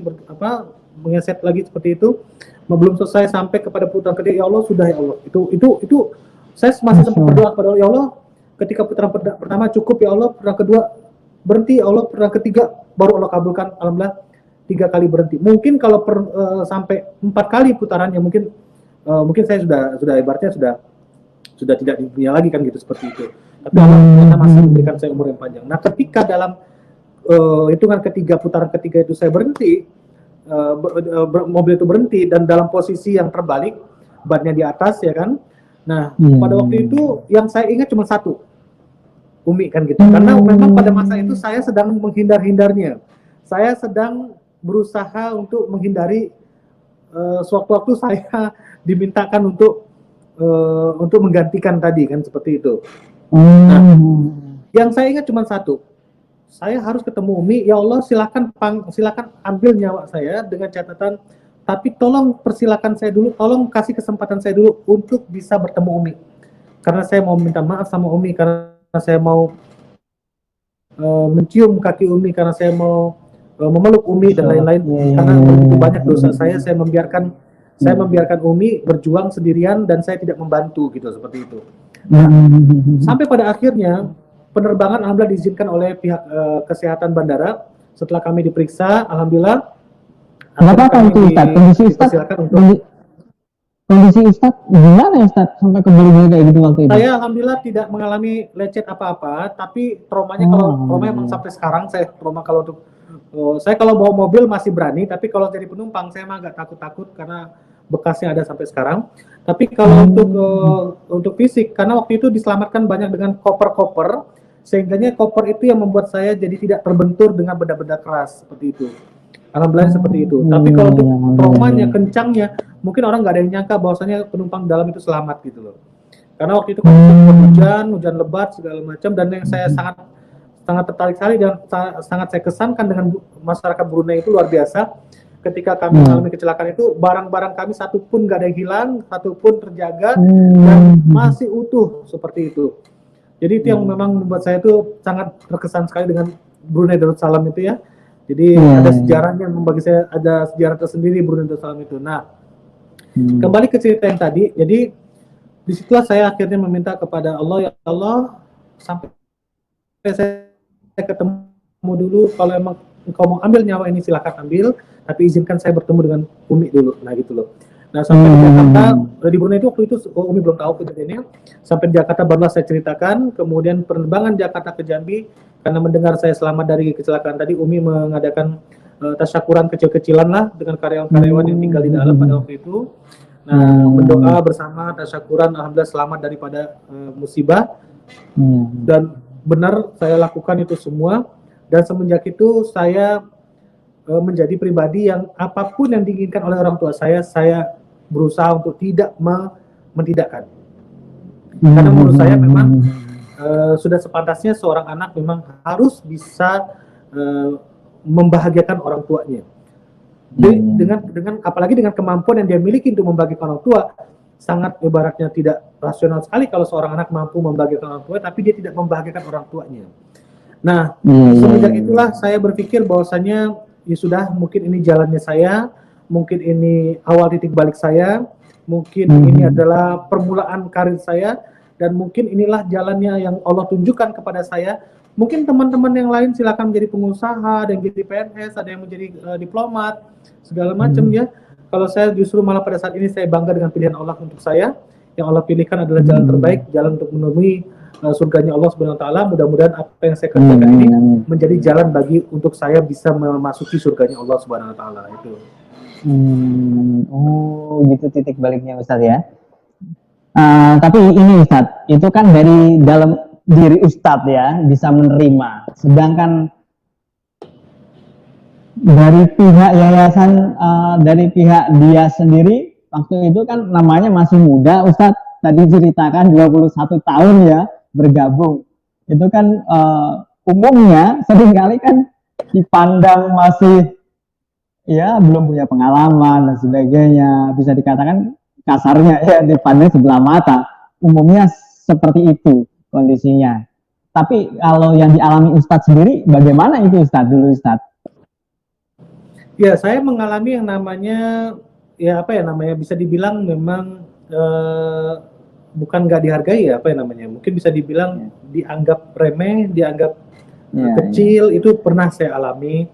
mengeset lagi seperti itu. Belum selesai sampai kepada putaran ketiga, ya Allah sudah ya Allah. Itu saya masih sempat berdoa kepada Allah, ya Allah, ketika putaran pertama cukup ya Allah, putaran kedua berhenti ya Allah, putaran ketiga baru Allah kabulkan, alhamdulillah 3 kali berhenti. Mungkin kalau sampai 4 kali putarannya mungkin saya sudah ibaratnya sudah tidak di dunia lagi kan gitu, seperti itu. Tapi Allah masih memberikan saya umur yang panjang. Nah, ketika dalam hitungan ketiga, putaran ketiga itu saya berhenti, mobil itu berhenti dan dalam posisi yang terbalik, bannya di atas ya kan. Nah, pada waktu itu yang saya ingat cuma satu, Umi kan gitu. Karena memang pada masa itu saya sedang menghindar-hindarnya. Saya sedang berusaha untuk menghindari sewaktu-waktu saya dimintakan untuk menggantikan tadi kan, seperti itu. Nah, yang saya ingat cuma satu, saya harus ketemu Umi, ya Allah silakan ambil nyawa saya dengan catatan, tapi tolong persilakan saya dulu, tolong kasih kesempatan saya dulu untuk bisa bertemu Umi, karena saya mau minta maaf sama Umi, karena saya mau mencium kaki Umi, karena saya mau memeluk Umi dan lain-lain, karena begitu banyak dosa saya membiarkan Umi berjuang sendirian dan saya tidak membantu gitu, seperti itu. Nah, sampai pada akhirnya penerbangan alhamdulillah diizinkan oleh pihak kesehatan bandara. Setelah kami diperiksa, alhamdulillah. Apa itu Ustaz? Kondisi Ustaz gimana Ustaz sampai kebalik kayak gitu waktu itu? Saya alhamdulillah tidak mengalami lecet apa-apa, tapi traumanya trauma emang sampai sekarang saya trauma kalau untuk saya kalau bawa mobil masih berani, tapi kalau jadi penumpang saya mah agak takut-takut karena bekasnya ada sampai sekarang. Tapi kalau untuk fisik, karena waktu itu diselamatkan banyak dengan koper-koper, sehingganya koper itu yang membuat saya jadi tidak terbentur dengan benda-benda keras seperti itu. Alhamdulillah seperti itu. Tapi kalau untuk traumanya, kencangnya, mungkin orang nggak ada yang nyangka bahwasanya penumpang dalam itu selamat gitu loh. Karena waktu itu hujan lebat segala macam, dan yang saya sangat tertarik sekali dan sangat saya kesankan dengan masyarakat Brunei itu luar biasa. Ketika kami mengalami kecelakaan itu, barang-barang kami satupun nggak ada yang hilang, satupun terjaga dan masih utuh seperti itu. Jadi itu yang memang membuat saya itu sangat terkesan sekali dengan Brunei Darussalam itu ya. Jadi ada sejarahnya, bagi saya ada sejarah tersendiri Brunei Darussalam itu. Nah, kembali ke cerita yang tadi. Jadi disitulah saya akhirnya meminta kepada Allah, ya Allah, sampai saya ketemu dulu, kalau emang engkau mau ambil nyawa ini silakan ambil, tapi izinkan saya bertemu dengan Umi dulu. Nah gitu loh. Nah sampai di Jakarta, di Brunei itu waktu itu Umi belum tahu kejadiannya. Sampai di Jakarta barulah saya ceritakan. Kemudian penerbangan Jakarta ke Jambi, karena mendengar saya selamat dari kecelakaan tadi, Umi mengadakan tasyakuran kecil-kecilan lah dengan karyawan-karyawan yang tinggal di dalam pada waktu itu. Nah, berdoa bersama, tasyakuran, alhamdulillah selamat daripada musibah. Dan benar saya lakukan itu semua, dan semenjak itu saya menjadi pribadi yang apapun yang diinginkan oleh orang tua saya berusaha untuk tidak mentidakkan. Karena menurut saya memang sudah sepantasnya seorang anak memang harus bisa membahagiakan orang tuanya. Dengan apalagi dengan kemampuan yang dia miliki untuk membahagiakan orang tua, sangat ibaratnya tidak rasional sekali kalau seorang anak mampu membahagiakan orang tua tapi dia tidak membahagiakan orang tuanya. Nah, semenjak itulah saya berpikir bahwasanya ya sudah, mungkin ini jalannya saya, mungkin ini awal titik balik saya, mungkin ini adalah permulaan karir saya, dan mungkin inilah jalannya yang Allah tunjukkan kepada saya. Mungkin teman-teman yang lain silakan menjadi pengusaha, ada yang jadi PNS, ada yang menjadi diplomat, segala macam ya. Kalau saya justru malah pada saat ini saya bangga dengan pilihan Allah untuk saya. Yang Allah pilihkan adalah jalan terbaik, jalan untuk menemui surganya Allah Subhanahu wa taala. Mudah-mudahan apa yang saya kerjakan ini menjadi jalan bagi untuk saya bisa memasuki surganya Allah Subhanahu wa taala itu. Oh, gitu titik baliknya Ustadz ya. Tapi ini Ustadz, itu kan dari dalam diri Ustadz ya, bisa menerima. Sedangkan dari pihak yayasan, dari pihak dia sendiri, waktu itu kan namanya masih muda Ustadz, tadi ceritakan 21 tahun ya bergabung. Itu kan umumnya seringkali kan dipandang masih ya belum punya pengalaman dan sebagainya, bisa dikatakan kasarnya ya dipandang sebelah mata. Umumnya seperti itu kondisinya. Tapi kalau yang dialami Ustadz sendiri, bagaimana itu Ustadz dulu Ustadz? Ya, saya mengalami yang namanya ya apa ya namanya, bisa dibilang memang bukan nggak dihargai ya, apa ya namanya, mungkin bisa dibilang dianggap remeh, dianggap kecil, itu pernah saya alami.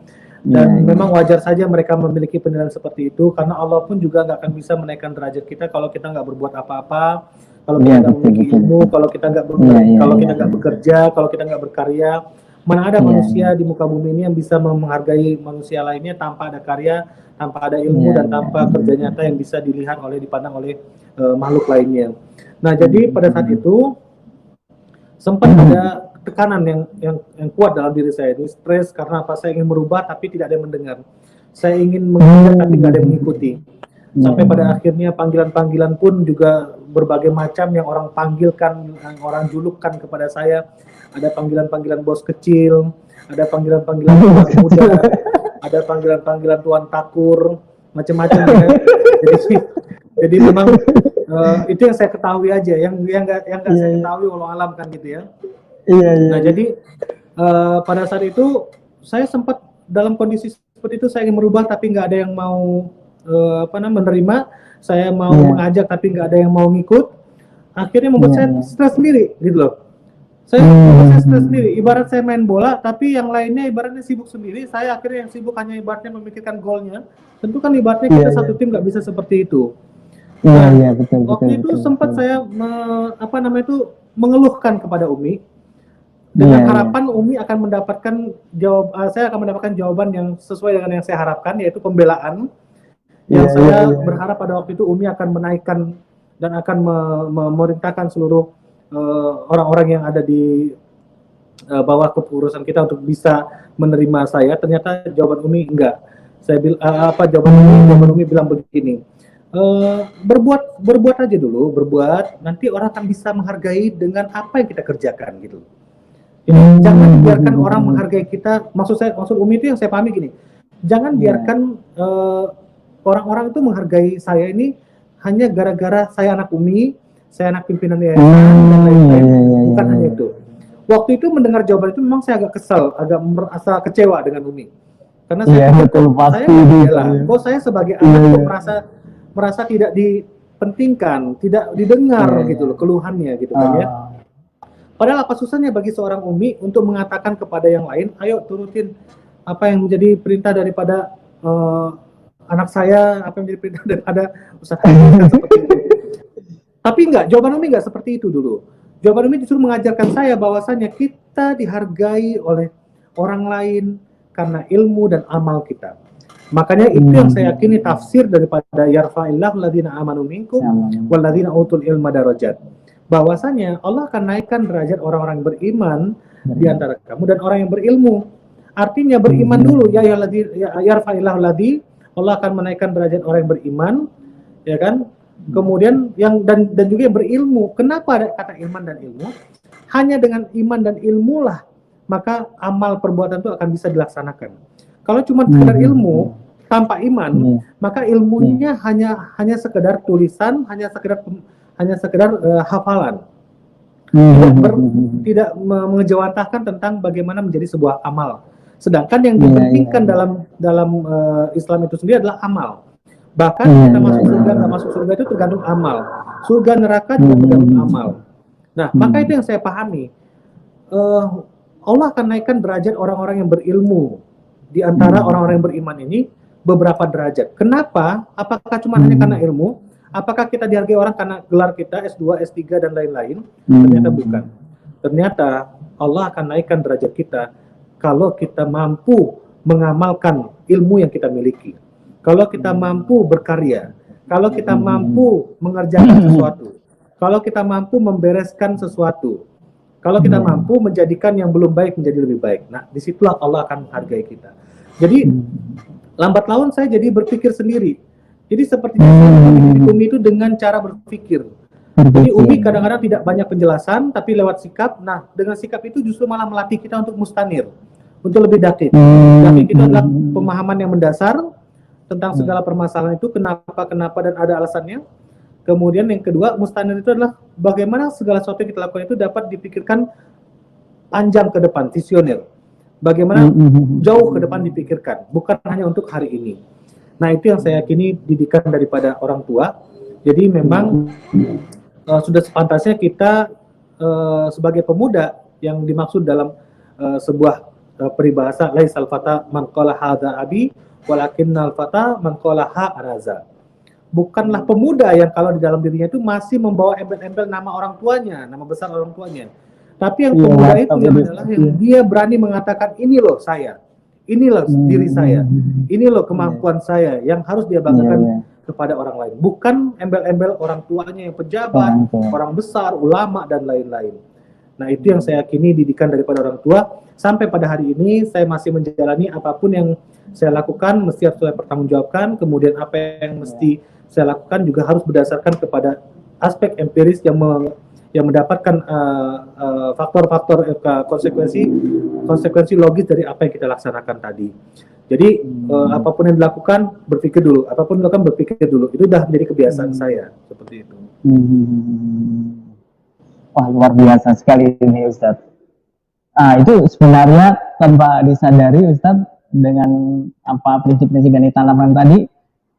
Dan memang wajar saja mereka memiliki penilaian seperti itu, karena Allah pun juga nggak akan bisa menaikkan derajat kita kalau kita nggak berbuat apa-apa, kalau kita nggak memiliki ilmu, kalau kita nggak nggak bekerja, kalau kita nggak berkarya. Mana ada manusia di muka bumi ini yang bisa menghargai manusia lainnya tanpa ada karya, tanpa ada ilmu, dan tanpa kerja nyata yang bisa dilihat dipandang oleh makhluk lainnya. Nah, jadi pada saat itu sempat ada tekanan yang kuat dalam diri saya, itu stres karena apa, saya ingin merubah tapi tidak ada yang mendengar, saya ingin mengajar tapi tidak ada yang mengikuti, sampai pada akhirnya panggilan-panggilan pun juga berbagai macam yang orang panggilkan, yang orang julukkan kepada saya. Ada panggilan-panggilan bos kecil, ada panggilan-panggilan tuan muda, ada panggilan-panggilan tuan takur, macam-macam ya. Jadi memang itu yang saya ketahui aja, yang nggak saya ketahui walau alam kan gitu ya. Nah, jadi pada saat itu saya sempat dalam kondisi seperti itu, saya ingin merubah tapi nggak ada yang mau menerima, saya mau mengajak tapi nggak ada yang mau ngikut. Akhirnya membuat saya stres sendiri gitu loh. Saya stres sendiri, ibarat saya main bola tapi yang lainnya ibaratnya sibuk sendiri, saya akhirnya yang sibuk hanya ibaratnya memikirkan golnya. Tentu kan ibaratnya kita satu tim nggak bisa seperti itu. Betul, waktu itu sempat saya mengeluhkan kepada Umi dengan harapan Umi akan mendapatkan saya akan mendapatkan jawaban yang sesuai dengan yang saya harapkan, yaitu pembelaan. Yang saya berharap pada waktu itu Umi akan menaikkan dan akan memerintahkan seluruh orang-orang yang ada di bawah kepengurusan kita untuk bisa menerima saya. Ternyata jawaban Umi enggak. Saya jawaban Umi bilang begini, berbuat aja dulu, nanti orang akan bisa menghargai dengan apa yang kita kerjakan gitu. Jangan biarkan orang menghargai kita. Maksud Umi itu yang saya pahami gini, jangan biarkan orang-orang itu menghargai saya ini hanya gara-gara saya anak Umi, saya anak pimpinan yayasan dan lain-lain. Bukan hanya itu. Waktu itu mendengar jawaban itu memang saya agak kesal, agak merasa kecewa dengan Umi. Karena saya kok saya sebagai anak kok merasa tidak dipentingkan, tidak didengar gitu loh keluhannya gitu kan ya. Padahal apa susahnya bagi seorang Umi untuk mengatakan kepada yang lain, ayo turutin apa yang menjadi perintah daripada anak saya, apa yang menjadi perintah daripada Ustaz seperti itu. Tapi enggak, jawaban Umi enggak seperti itu dulu. Jawaban Umi justru mengajarkan saya bahwasanya kita dihargai oleh orang lain, karena ilmu dan amal kita. Makanya itu yang saya yakini tafsir daripada yarfa'illahu alladziina aamanu minkum walladziina utul ilma darajat. Bahwasanya Allah akan naikkan derajat orang-orang beriman di antara kamu dan orang yang berilmu. Artinya beriman dulu, ya yarfa'illahu alladzi, Allah akan menaikkan derajat orang yang beriman, ya kan? Kemudian yang dan juga yang berilmu. Kenapa ada kata iman dan ilmu? Hanya dengan iman dan ilmu lah maka amal perbuatan itu akan bisa dilaksanakan. Kalau cuma sekedar ilmu tanpa iman, maka ilmunya hanya sekedar tulisan, hanya sekedar hafalan. Tidak mengejawantahkan tentang bagaimana menjadi sebuah amal. Sedangkan yang dipentingkan dalam Islam itu sendiri adalah amal. Bahkan kita masuk surga nggak masuk surga itu tergantung amal. Surga neraka juga tergantung amal. Nah, maka itu yang saya pahami. Allah akan naikkan derajat orang-orang yang berilmu di antara orang-orang yang beriman ini beberapa derajat. Kenapa? Apakah cuma hanya karena ilmu? Apakah kita dihargai orang karena gelar kita S2, S3 dan lain-lain? Ternyata bukan. Ternyata Allah akan naikkan derajat kita kalau kita mampu mengamalkan ilmu yang kita miliki. Kalau kita mampu berkarya, kalau kita mampu mengerjakan sesuatu, kalau kita mampu membereskan sesuatu, kalau kita mampu menjadikan yang belum baik menjadi lebih baik. Nah, disitulah Allah akan menghargai kita. Jadi, lambat laun saya jadi berpikir sendiri. Jadi seperti Umi itu dengan cara berpikir. Jadi Umi kadang-kadang tidak banyak penjelasan, tapi lewat sikap. Nah, dengan sikap itu justru malah melatih kita untuk mustanir, untuk lebih dakik. Dakik itu adalah pemahaman yang mendasar tentang segala permasalahan itu, kenapa dan ada alasannya. Kemudian yang kedua, mustanir itu adalah bagaimana segala sesuatu yang kita lakukan itu dapat dipikirkan panjang ke depan, visioner. Bagaimana jauh ke depan dipikirkan, bukan hanya untuk hari ini. Nah, itu yang saya yakini didikan daripada orang tua. Jadi memang sudah sepantasnya kita sebagai pemuda yang dimaksud dalam sebuah peribahasa laisal fata man qala hadza abi walakinnal fata man qala ha araza. Bukanlah pemuda yang kalau di dalam dirinya itu masih membawa embel-embel nama orang tuanya, nama besar orang tuanya. Tapi yang pemuda itu yang adalah yang dia berani mengatakan, ini loh saya, ini loh diri saya, ini loh kemampuan saya yang harus dia banggakan kepada orang lain. Bukan embel-embel orang tuanya yang pejabat, orang besar, ulama, dan lain-lain. Nah, itu yang saya yakini didikan daripada orang tua. Sampai pada hari ini saya masih menjalani apapun yang saya lakukan mesti harus saya pertanggungjawabkan. Kemudian apa yang mesti saya lakukan juga harus berdasarkan kepada aspek empiris yang mendapatkan faktor-faktor konsekuensi logis dari apa yang kita laksanakan tadi. Jadi apapun yang dilakukan berpikir dulu, apapun yang dilakukan berpikir dulu. Itu sudah menjadi kebiasaan saya seperti itu. Wah, luar biasa sekali ini Ustadz. Itu sebenarnya tanpa disadari Ustadz, dengan apa prinsip-prinsip yang ditanamkan tadi,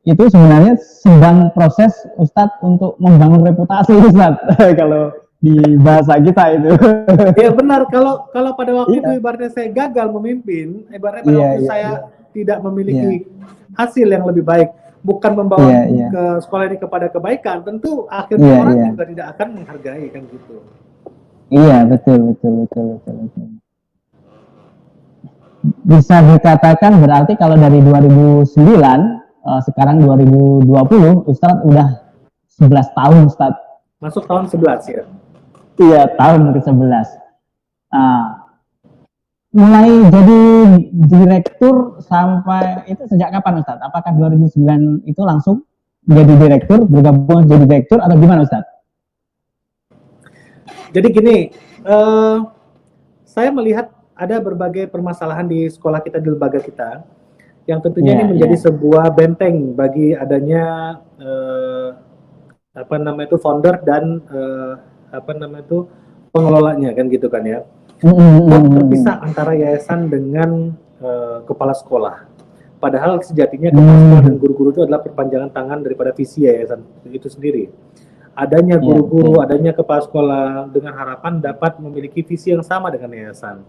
itu sebenarnya sedang proses Ustadz untuk membangun reputasi Ustadz. Kalau di bahasa kita itu. Ya benar, kalau pada waktu itu ibaratnya saya gagal memimpin, ibaratnya pada waktu saya tidak memiliki hasil yang lebih baik, bukan membawa ke sekolah ini kepada kebaikan, tentu akhirnya orang juga tidak akan menghargai kan gitu. Iya, betul. Bisa dikatakan berarti kalau dari 2009 sekarang 2020 Ustadz udah 11 tahun Ustadz. Masuk tahun 11 ya. Iya, tahun ke-11. Mulai jadi direktur sampai itu sejak kapan Ustadz? Apakah 2009 itu langsung jadi direktur, bergabung jadi direktur, atau gimana Ustadz? Jadi gini, saya melihat ada berbagai permasalahan di sekolah kita, di lembaga kita, yang tentunya ini menjadi sebuah benteng bagi adanya founder dan pengelolanya kan gitu kan ya. Terpisah antara yayasan dengan kepala sekolah. Padahal sejatinya kepala sekolah dan guru-guru itu adalah perpanjangan tangan daripada visi yayasan itu sendiri. Adanya guru-guru, adanya kepala sekolah dengan harapan dapat memiliki visi yang sama dengan yayasan.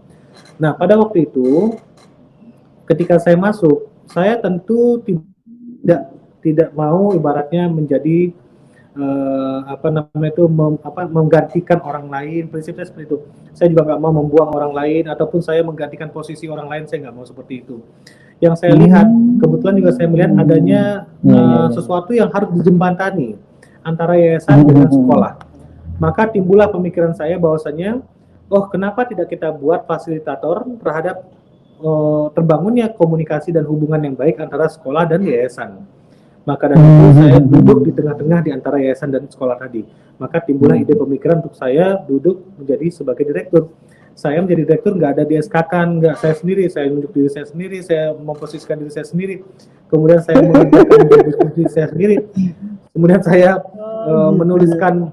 Nah, pada waktu itu ketika saya masuk, saya tentu tidak mau ibaratnya menjadi apa namanya itu menggantikan orang lain, prinsipnya seperti itu. Saya juga nggak mau membuang orang lain ataupun saya menggantikan posisi orang lain, saya nggak mau seperti itu. Yang saya lihat, kebetulan juga saya melihat adanya sesuatu yang harus dijembatani antara yayasan dengan sekolah. Maka timbullah pemikiran saya bahwasanya, oh kenapa tidak kita buat fasilitator terhadap terbangunnya komunikasi dan hubungan yang baik antara sekolah dan yayasan. Maka dari itu saya duduk di tengah-tengah di antara yayasan dan sekolah tadi. Maka timbullah ide pemikiran untuk saya duduk menjadi sebagai direktur. Saya menjadi direktur nggak ada di SK-kan, nggak saya sendiri, saya menunjuk diri saya sendiri, saya memposisikan diri saya sendiri. Kemudian saya mengerjakan diri saya sendiri. Kemudian saya menuliskan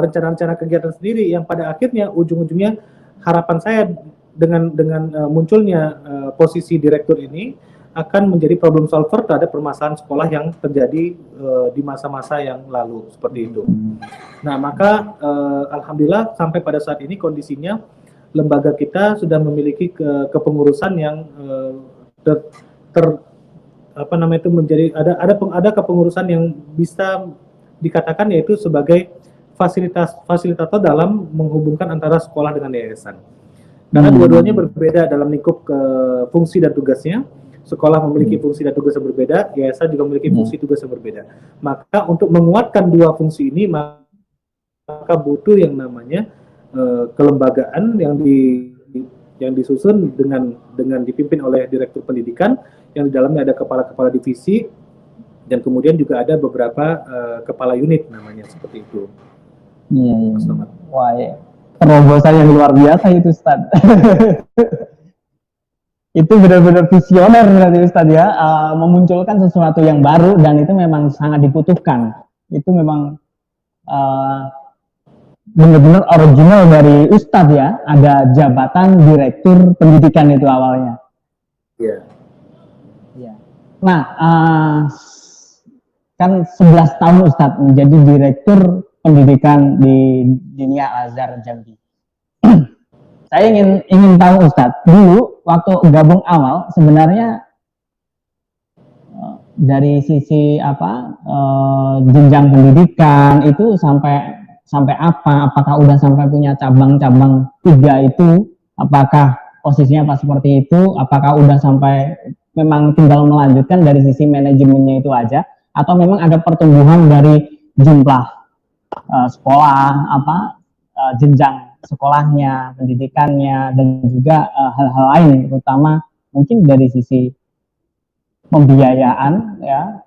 rencana-rencana kegiatan sendiri yang pada akhirnya ujung-ujungnya harapan saya dengan munculnya posisi direktur ini akan menjadi problem solver terhadap permasalahan sekolah yang terjadi di masa-masa yang lalu seperti itu. Nah, maka alhamdulillah sampai pada saat ini kondisinya lembaga kita sudah memiliki kepengurusan yang menjadi ada kepengurusan yang bisa dikatakan yaitu sebagai fasilitator dalam menghubungkan antara sekolah dengan yayasan. Karena dua-duanya berbeda dalam lingkup fungsi dan tugasnya. Sekolah memiliki fungsi dan tugas yang berbeda, yayasan juga memiliki fungsi tugas yang berbeda. Maka untuk menguatkan dua fungsi ini, maka butuh yang namanya kelembagaan yang disusun dengan dipimpin oleh direktur pendidikan, yang di dalamnya ada kepala-kepala divisi, dan kemudian juga ada beberapa kepala unit namanya seperti itu. Wah, ya. Terobosan yang luar biasa itu, Ustaz. Itu benar-benar visioner berarti Ustaz ya, memunculkan sesuatu yang baru dan itu memang sangat dibutuhkan. Itu memang benar-benar original dari Ustadz ya, ada jabatan direktur pendidikan itu awalnya. Iya. Yeah. Nah, kan 11 tahun Ustadz menjadi direktur pendidikan di Dinia Al-Azhar Jambi. Saya ingin tahu Ustadz, dulu waktu gabung awal sebenarnya dari sisi jenjang pendidikan itu sampai apa? Apakah udah sampai punya cabang-cabang 3 itu? Apakah posisinya pas seperti itu? Apakah udah sampai memang tinggal melanjutkan dari sisi manajemennya itu aja? Atau memang ada pertumbuhan dari jumlah sekolah, jenjang sekolahnya, pendidikannya, dan juga hal-hal lain, terutama mungkin dari sisi pembiayaan ya.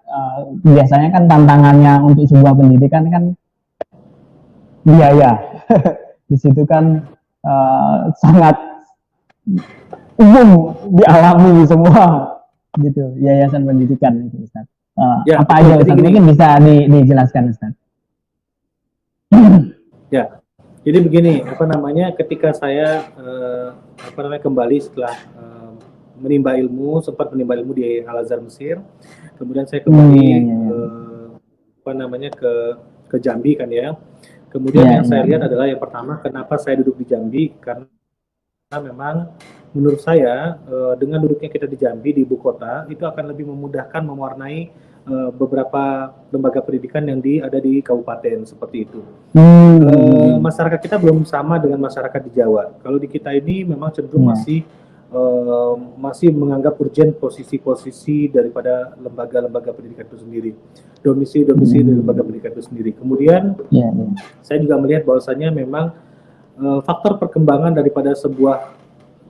Biasanya kan tantangannya untuk sebuah pendidikan kan biaya. Di situ kan sangat umum dialami semua gitu, yayasan pendidikan itu Ustaz. Apa aja Ustaz? Mungkin bisa dijelaskan Ustaz. Ya. Jadi begini, ketika saya kembali setelah menimba ilmu, sempat menimba ilmu di Al-Azhar Mesir, kemudian saya kembali ke Jambi kan ya. Kemudian yang saya lihat adalah yang pertama, kenapa saya duduk di Jambi, karena memang menurut saya dengan duduknya kita di Jambi, di ibu kota, itu akan lebih memudahkan mewarnai beberapa lembaga pendidikan yang ada di kabupaten seperti itu. Masyarakat kita belum sama dengan masyarakat di Jawa. Kalau di kita ini memang cenderung masih menganggap urgent posisi-posisi daripada lembaga-lembaga pendidikan itu sendiri, domisi-domisi dari lembaga pendidikan itu sendiri. Kemudian saya juga melihat bahwasannya memang faktor perkembangan daripada sebuah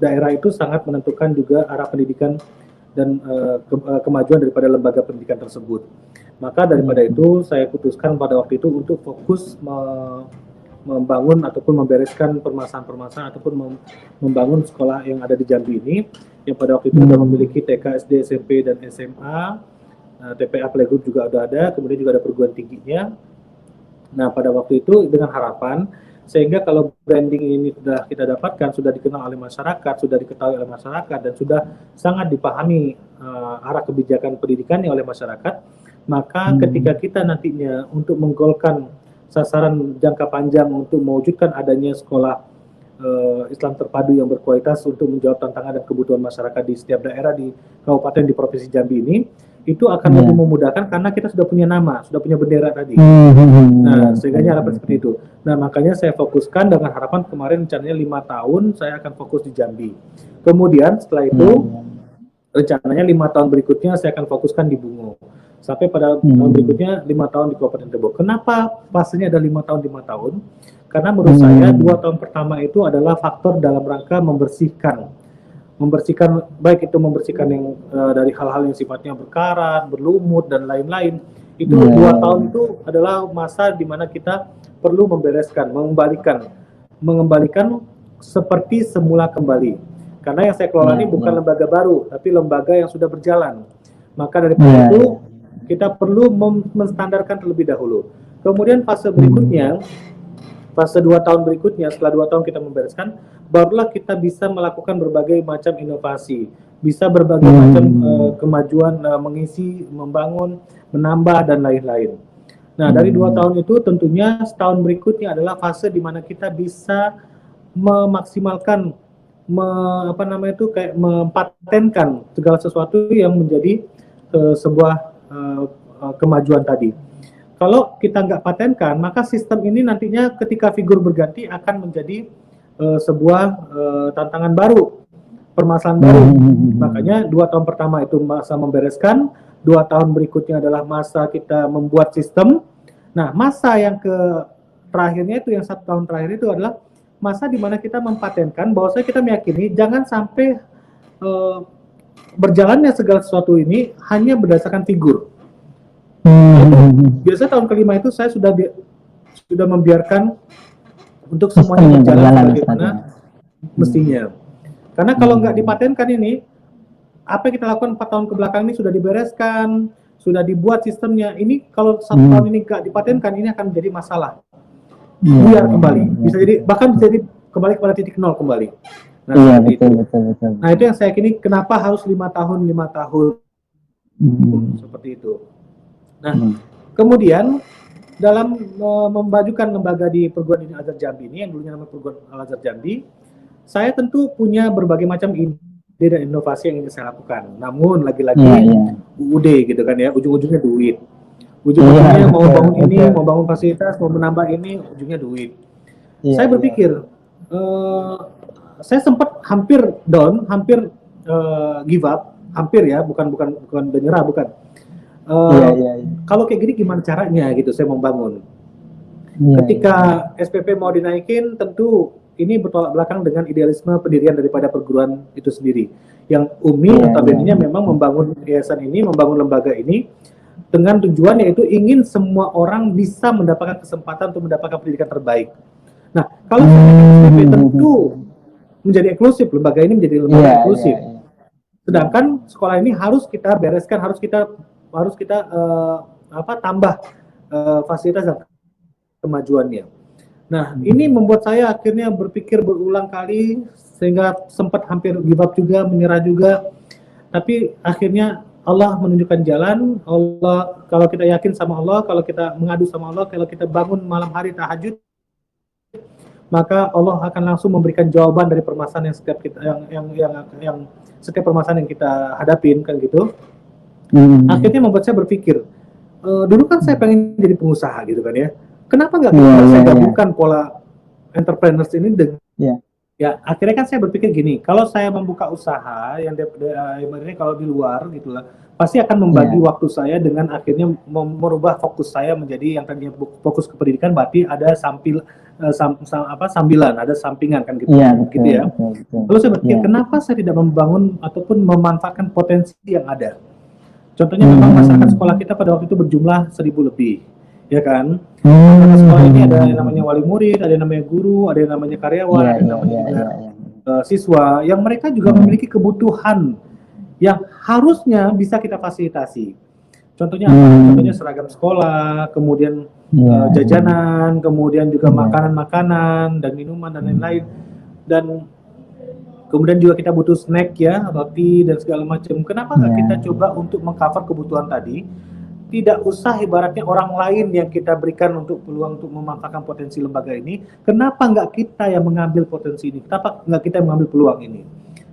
daerah itu sangat menentukan juga arah pendidikan dan kemajuan daripada lembaga pendidikan tersebut. Maka daripada itu saya putuskan pada waktu itu untuk fokus membangun ataupun membereskan permasalahan-permasalahan ataupun membangun sekolah yang ada di Jambi ini, yang pada waktu itu sudah memiliki TK, SD, SMP, dan SMA, TPA Playgroup juga sudah ada, kemudian juga ada perguruan tingginya. Nah, pada waktu itu dengan harapan sehingga kalau branding ini sudah kita dapatkan, sudah dikenal oleh masyarakat, sudah diketahui oleh masyarakat, dan sudah sangat dipahami arah kebijakan pendidikannya oleh masyarakat, maka ketika kita nantinya untuk menggolkan sasaran jangka panjang untuk mewujudkan adanya sekolah Islam terpadu yang berkualitas untuk menjawab tantangan dan kebutuhan masyarakat di setiap daerah di kabupaten di Provinsi Jambi ini, itu akan Iya. lebih memudahkan karena kita sudah punya nama, sudah punya bendera tadi. Hmm. Nah, sehingga harapan seperti itu. Nah, makanya saya fokuskan dengan harapan kemarin rencananya 5 tahun saya akan fokus di Jambi. Kemudian setelah itu rencananya 5 tahun berikutnya saya akan fokuskan di Bungo. Sampai pada tahun berikutnya 5 tahun di Kabupaten Tebo. Kenapa fasenya ada 5 tahun 5 tahun? Karena menurut saya 2 tahun pertama itu adalah faktor dalam rangka membersihkan baik itu membersihkan yang dari hal-hal yang sifatnya berkarat, berlumut dan lain-lain. Itu 2 tahun itu adalah masa di mana kita perlu membereskan, mengembalikan seperti semula kembali. Karena yang saya kelola ini bukan lembaga baru, tapi lembaga yang sudah berjalan. Maka daripada itu kita perlu menstandarkan terlebih dahulu. Kemudian fase berikutnya, fase 2 tahun berikutnya, setelah 2 tahun kita membereskan, barulah kita bisa melakukan berbagai macam inovasi, bisa berbagai macam kemajuan, mengisi, membangun, menambah dan lain-lain. Nah, dari 2 tahun itu tentunya setahun berikutnya adalah fase di mana kita bisa memaksimalkan, mempatenkan segala sesuatu yang menjadi sebuah kemajuan tadi. Kalau kita nggak patenkan, maka sistem ini nantinya ketika figur berganti akan menjadi sebuah tantangan baru, permasalahan baru. Makanya 2 tahun pertama itu masa membereskan, 2 tahun berikutnya adalah masa kita membuat sistem. Nah, masa yang terakhirnya itu, yang 1 tahun terakhir itu adalah masa di mana kita mempatenkan bahwa kita meyakini jangan sampai berjalannya segala sesuatu ini hanya berdasarkan figur. Biasa tahun kelima itu saya sudah membiarkan untuk semuanya berjalan sebagaimana mestinya. Karena kalau nggak dipatenkan ini, apa yang kita lakukan 4 tahun ke belakang ini sudah dibereskan, sudah dibuat sistemnya. Ini kalau 1 tahun ini nggak dipatenkan, ini akan menjadi masalah. Biar kembali, bisa jadi bahkan bisa jadi kembali kepada titik nol kembali. Nah, betul. Nah, itu yang saya yakini kenapa harus 5 tahun seperti itu. Nah, kemudian dalam memajukan lembaga di Perguruan Tinggi Al-Azhar Jambi ini, yang dulunya namanya Perguruan Al-Azhar Jambi, saya tentu punya berbagai macam ide dan inovasi yang ingin saya lakukan. Namun lagi-lagi UUD gitu kan ya, ujung-ujungnya duit. Ujung-ujungnya mau bangun ini, mau bangun fasilitas, mau menambah ini, ujungnya duit. Saya berpikir, saya sempat hampir down, hampir give up, hampir ya, bukan menyerah, bukan. Kalau kayak gini gimana caranya gitu saya membangun. Ketika SPP mau dinaikin, tentu ini bertolak belakang dengan idealisme pendirian daripada perguruan itu sendiri. Yang Umi notabene memang membangun yayasan ini, membangun lembaga ini dengan tujuan yaitu ingin semua orang bisa mendapatkan kesempatan untuk mendapatkan pendidikan terbaik. Nah, kalau SPP tentu menjadi inklusif, lembaga ini menjadi lembaga inklusif. Sedangkan sekolah ini harus kita bereskan, harus kita tambah fasilitas dan kemajuannya. Nah, ini membuat saya akhirnya berpikir berulang kali sehingga sempat hampir give up juga, menyerah juga. Tapi akhirnya Allah menunjukkan jalan. Allah, kalau kita yakin sama Allah, kalau kita mengadu sama Allah, kalau kita bangun malam hari tahajud, maka Allah akan langsung memberikan jawaban dari permasalahan yang setiap permasalahan yang kita hadapin kan gitu. Akhirnya membuat saya berpikir, dulu kan saya pengen jadi pengusaha gitu kan ya. Kenapa nggak saya gabungkan pola entrepreneurs ini dengan ya akhirnya kan saya berpikir gini, kalau saya membuka usaha yang kalau di luar gitulah, pasti akan membagi waktu saya dengan akhirnya merubah fokus saya menjadi yang tadinya fokus ke pendidikan, berarti ada sambilan, ada sampingan kan gitu, gitu ya. Lalu saya berpikir kenapa saya tidak membangun ataupun memanfaatkan potensi yang ada. Contohnya memang masyarakat sekolah kita pada waktu itu berjumlah 1.000 lebih, ya kan? Masyarakat sekolah ini ada yang namanya wali murid, ada yang namanya guru, ada yang namanya karyawan, ada yang namanya siswa, yang mereka juga memiliki kebutuhan yang harusnya bisa kita fasilitasi. Contohnya apa? Contohnya seragam sekolah, kemudian jajanan, kemudian juga makanan-makanan dan minuman dan lain-lain. Dan kemudian juga kita butuh snack ya, roti dan segala macam. Kenapa nggak kita coba untuk mengcover kebutuhan tadi? Tidak usah ibaratnya orang lain yang kita berikan untuk peluang untuk memanfaatkan potensi lembaga ini. Kenapa nggak kita yang mengambil potensi ini? Kenapa nggak kita yang mengambil peluang ini?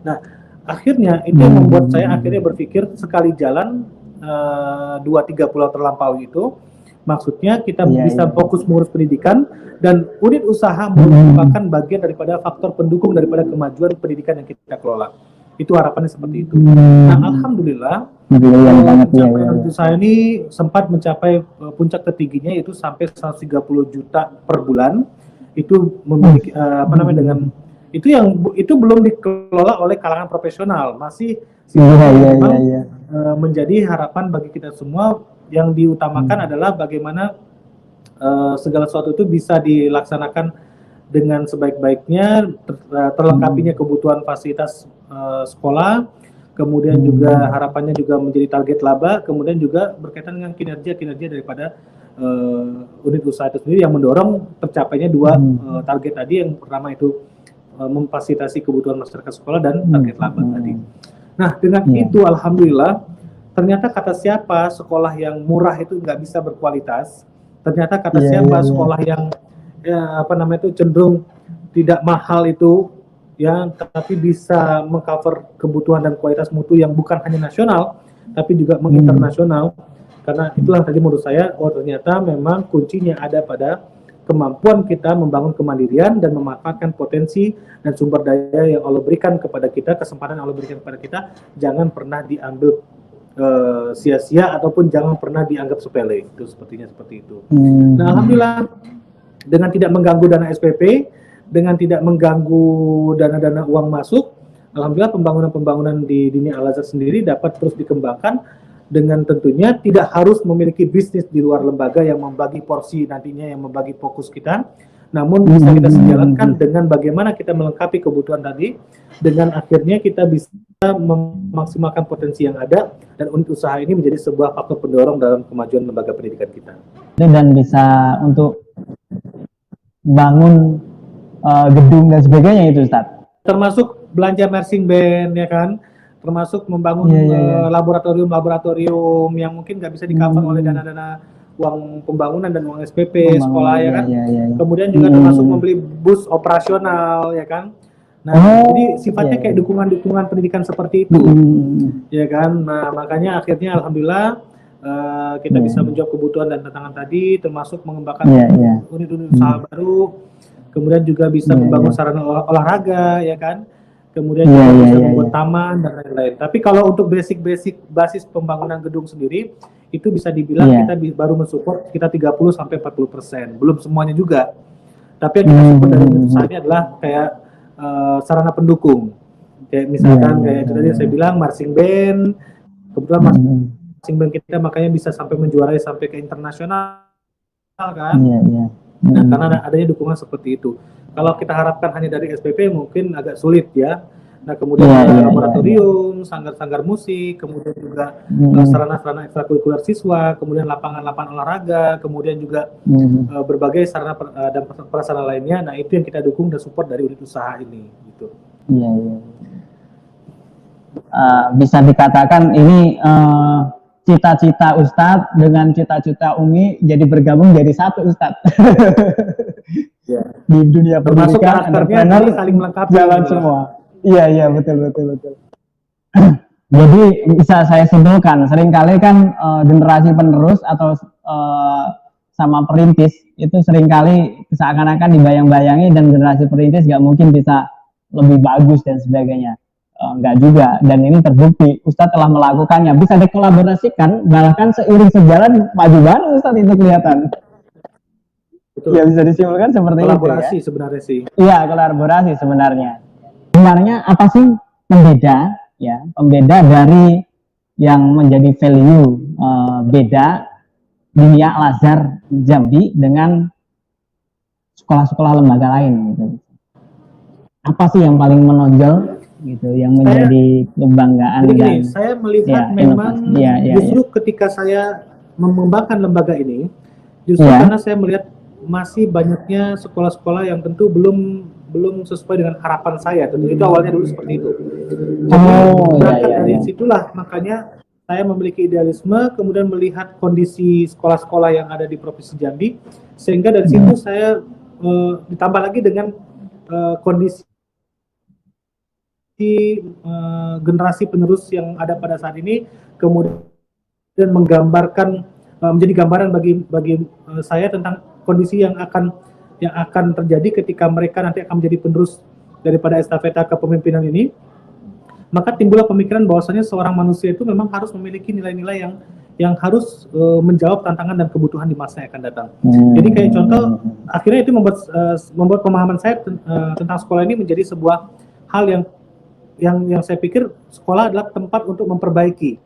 Nah, akhirnya itu yang membuat saya akhirnya berpikir sekali jalan 2-3 pulau terlampaui itu, maksudnya kita Iya, bisa iya. fokus mengurus pendidikan dan unit usaha merupakan bagian daripada faktor pendukung daripada kemajuan pendidikan yang kita kelola. Itu harapannya seperti itu. Nah, alhamdulillah Brilliant banget ya, pencapaian unit usaha ini sempat mencapai puncak tertingginya itu sampai 130 juta per bulan. Itu memiliki apa namanya dengan itu belum dikelola oleh kalangan profesional, masih memang menjadi harapan bagi kita semua. Yang diutamakan adalah bagaimana segala sesuatu itu bisa dilaksanakan dengan sebaik-baiknya, terlengkapinya kebutuhan fasilitas sekolah, kemudian juga harapannya juga menjadi target laba, kemudian juga berkaitan dengan kinerja daripada unit usaha itu sendiri yang mendorong tercapainya dua target tadi. Yang pertama itu memfasilitasi kebutuhan masyarakat sekolah dan target laba tadi. Nah, dengan itu alhamdulillah ternyata kata siapa sekolah yang murah itu nggak bisa berkualitas, ternyata kata siapa sekolah yang apa namanya itu cenderung tidak mahal itu ya, tapi bisa mengcover kebutuhan dan kualitas mutu yang bukan hanya nasional tapi juga menginternasional. Karena itulah tadi menurut saya, oh ternyata memang kuncinya ada pada kemampuan kita membangun kemandirian dan memanfaatkan potensi dan sumber daya yang Allah berikan kepada kita, kesempatan yang Allah berikan kepada kita, jangan pernah diambil sia-sia ataupun jangan pernah dianggap sepele. Itu sepertinya seperti itu. Nah, alhamdulillah dengan tidak mengganggu dana SPP, dengan tidak mengganggu dana-dana uang masuk, alhamdulillah pembangunan di Dinia Al Azhar sendiri dapat terus dikembangkan dengan tentunya tidak harus memiliki bisnis di luar lembaga yang membagi porsi nantinya, yang membagi fokus kita, namun bisa kita sejalankan dengan bagaimana kita melengkapi kebutuhan tadi, dengan akhirnya kita bisa memaksimalkan potensi yang ada dan unit usaha ini menjadi sebuah faktor pendorong dalam kemajuan lembaga pendidikan kita. Dan bisa untuk bangun gedung dan sebagainya itu, Ustaz. Termasuk belanja marching band ya kan, termasuk membangun laboratorium yang mungkin nggak bisa di-cover oleh dana-dana uang pembangunan dan uang SPP sekolah ya kan. Kemudian juga termasuk membeli bus operasional ya kan. Nah, jadi sifatnya kayak dukungan-dukungan pendidikan seperti itu, ya kan. Nah, makanya akhirnya alhamdulillah kita bisa menjawab kebutuhan dan tantangan tadi, termasuk mengembangkan unit-unit usaha baru, kemudian juga bisa membangun sarana olahraga, ya kan. Kemudian juga bisa membuat taman dan lain-lain. Tapi kalau untuk basic-basic basis pembangunan gedung sendiri, itu bisa dibilang kita baru mensupport kita 30-40%, belum semuanya juga. Tapi yang kita support dari unit usaha ini adalah kayak sarana pendukung, kayak misalkan kayak itu tadi saya bilang marching band, kebetulan marching band kita makanya bisa sampai menjuarai sampai ke internasional kan. Nah, karena adanya dukungan seperti itu. Kalau kita harapkan hanya dari SPP mungkin agak sulit ya. Nah, kemudian laboratorium, sanggar-sanggar musik, kemudian juga sarana-sarana ekstrakurikuler siswa, kemudian lapangan-lapangan olahraga, kemudian juga berbagai sarana dan prasarana lainnya. Nah, itu yang kita dukung dan support dari unit usaha ini gitu. Bisa dikatakan ini cita-cita Ustadz dengan cita-cita Umi jadi bergabung jadi satu, Ustadz. Di dunia pendidikan, entrepreneur saling melengkapi, jalan semua. Iya, betul. Jadi bisa saya simpulkan, seringkali kan generasi penerus atau sama perintis itu seringkali seakan-akan dibayang-bayangi, dan generasi perintis nggak mungkin bisa lebih bagus dan sebagainya. Enggak juga, dan ini terbukti Ustadz telah melakukannya, bisa dikolaborasikan, bahkan seiring sejalan maju banget Ustadz, itu kelihatan. Betul. Ya, bisa disimpulkan seperti kolaborasi itu ya? Sebenarnya sih. Iya, kolaborasi sebenarnya. Sebenarnya apa sih pembeda dari yang menjadi value beda Dinia Al Azhar Jambi dengan sekolah-sekolah lembaga lain gitu. Apa sih yang paling menonjol gitu, yang menjadi kebanggaan? Jadi saya melihat memang justru ketika saya mengembangkan lembaga ini, justru karena saya melihat masih banyaknya sekolah-sekolah yang tentu belum sesuai dengan harapan saya. Tentu itu awalnya dulu seperti itu. Jadi berangkat dari situlah makanya saya memiliki idealisme, kemudian melihat kondisi sekolah-sekolah yang ada di Provinsi Jambi, sehingga dari situ saya ditambah lagi dengan kondisi generasi penerus yang ada pada saat ini, kemudian dan menggambarkan menjadi gambaran bagi saya tentang kondisi yang akan terjadi ketika mereka nanti akan menjadi penerus daripada estafeta kepemimpinan ini. Maka timbullah pemikiran bahwasanya seorang manusia itu memang harus memiliki nilai-nilai yang harus menjawab tantangan dan kebutuhan di masa yang akan datang. Jadi kayak contoh, akhirnya itu membuat pemahaman saya tentang sekolah ini menjadi sebuah hal yang saya pikir sekolah adalah tempat untuk memperbaiki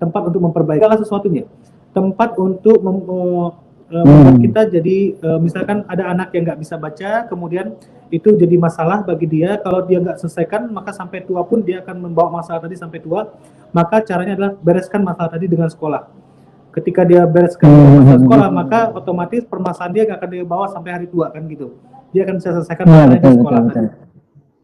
segala sesuatunya, tempat untuk membuat kita jadi misalkan ada anak yang nggak bisa baca, kemudian itu jadi masalah bagi dia. Kalau dia nggak selesaikan, maka sampai tua pun dia akan membawa masalah tadi sampai tua. Maka caranya adalah bereskan masalah tadi dengan sekolah. Ketika dia bereskan masalah sekolah, maka otomatis permasalahan dia nggak akan dia bawa sampai hari tua, kan gitu. Dia akan bisa selesaikan masalahnya di sekolah tadi.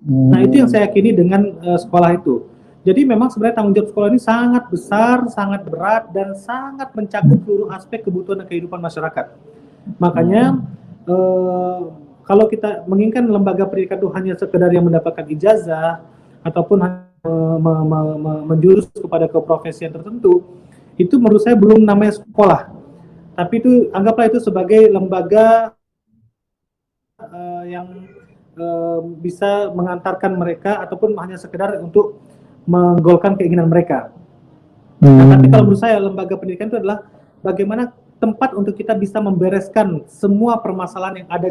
Nah, itu yang saya yakini dengan sekolah itu. Jadi memang sebenarnya tanggung jawab sekolah ini sangat besar, sangat berat, dan sangat mencakup seluruh aspek kebutuhan dan kehidupan masyarakat. Makanya kalau kita menginginkan lembaga pendidikan itu hanya sekedar yang mendapatkan ijazah ataupun menjurus kepada keprofesian tertentu, itu menurut saya belum namanya sekolah. Tapi itu anggaplah itu sebagai lembaga yang bisa mengantarkan mereka ataupun hanya sekedar untuk menggolkan keinginan mereka. Nah, tapi kalau menurut saya lembaga pendidikan itu adalah bagaimana tempat untuk kita bisa membereskan semua permasalahan yang ada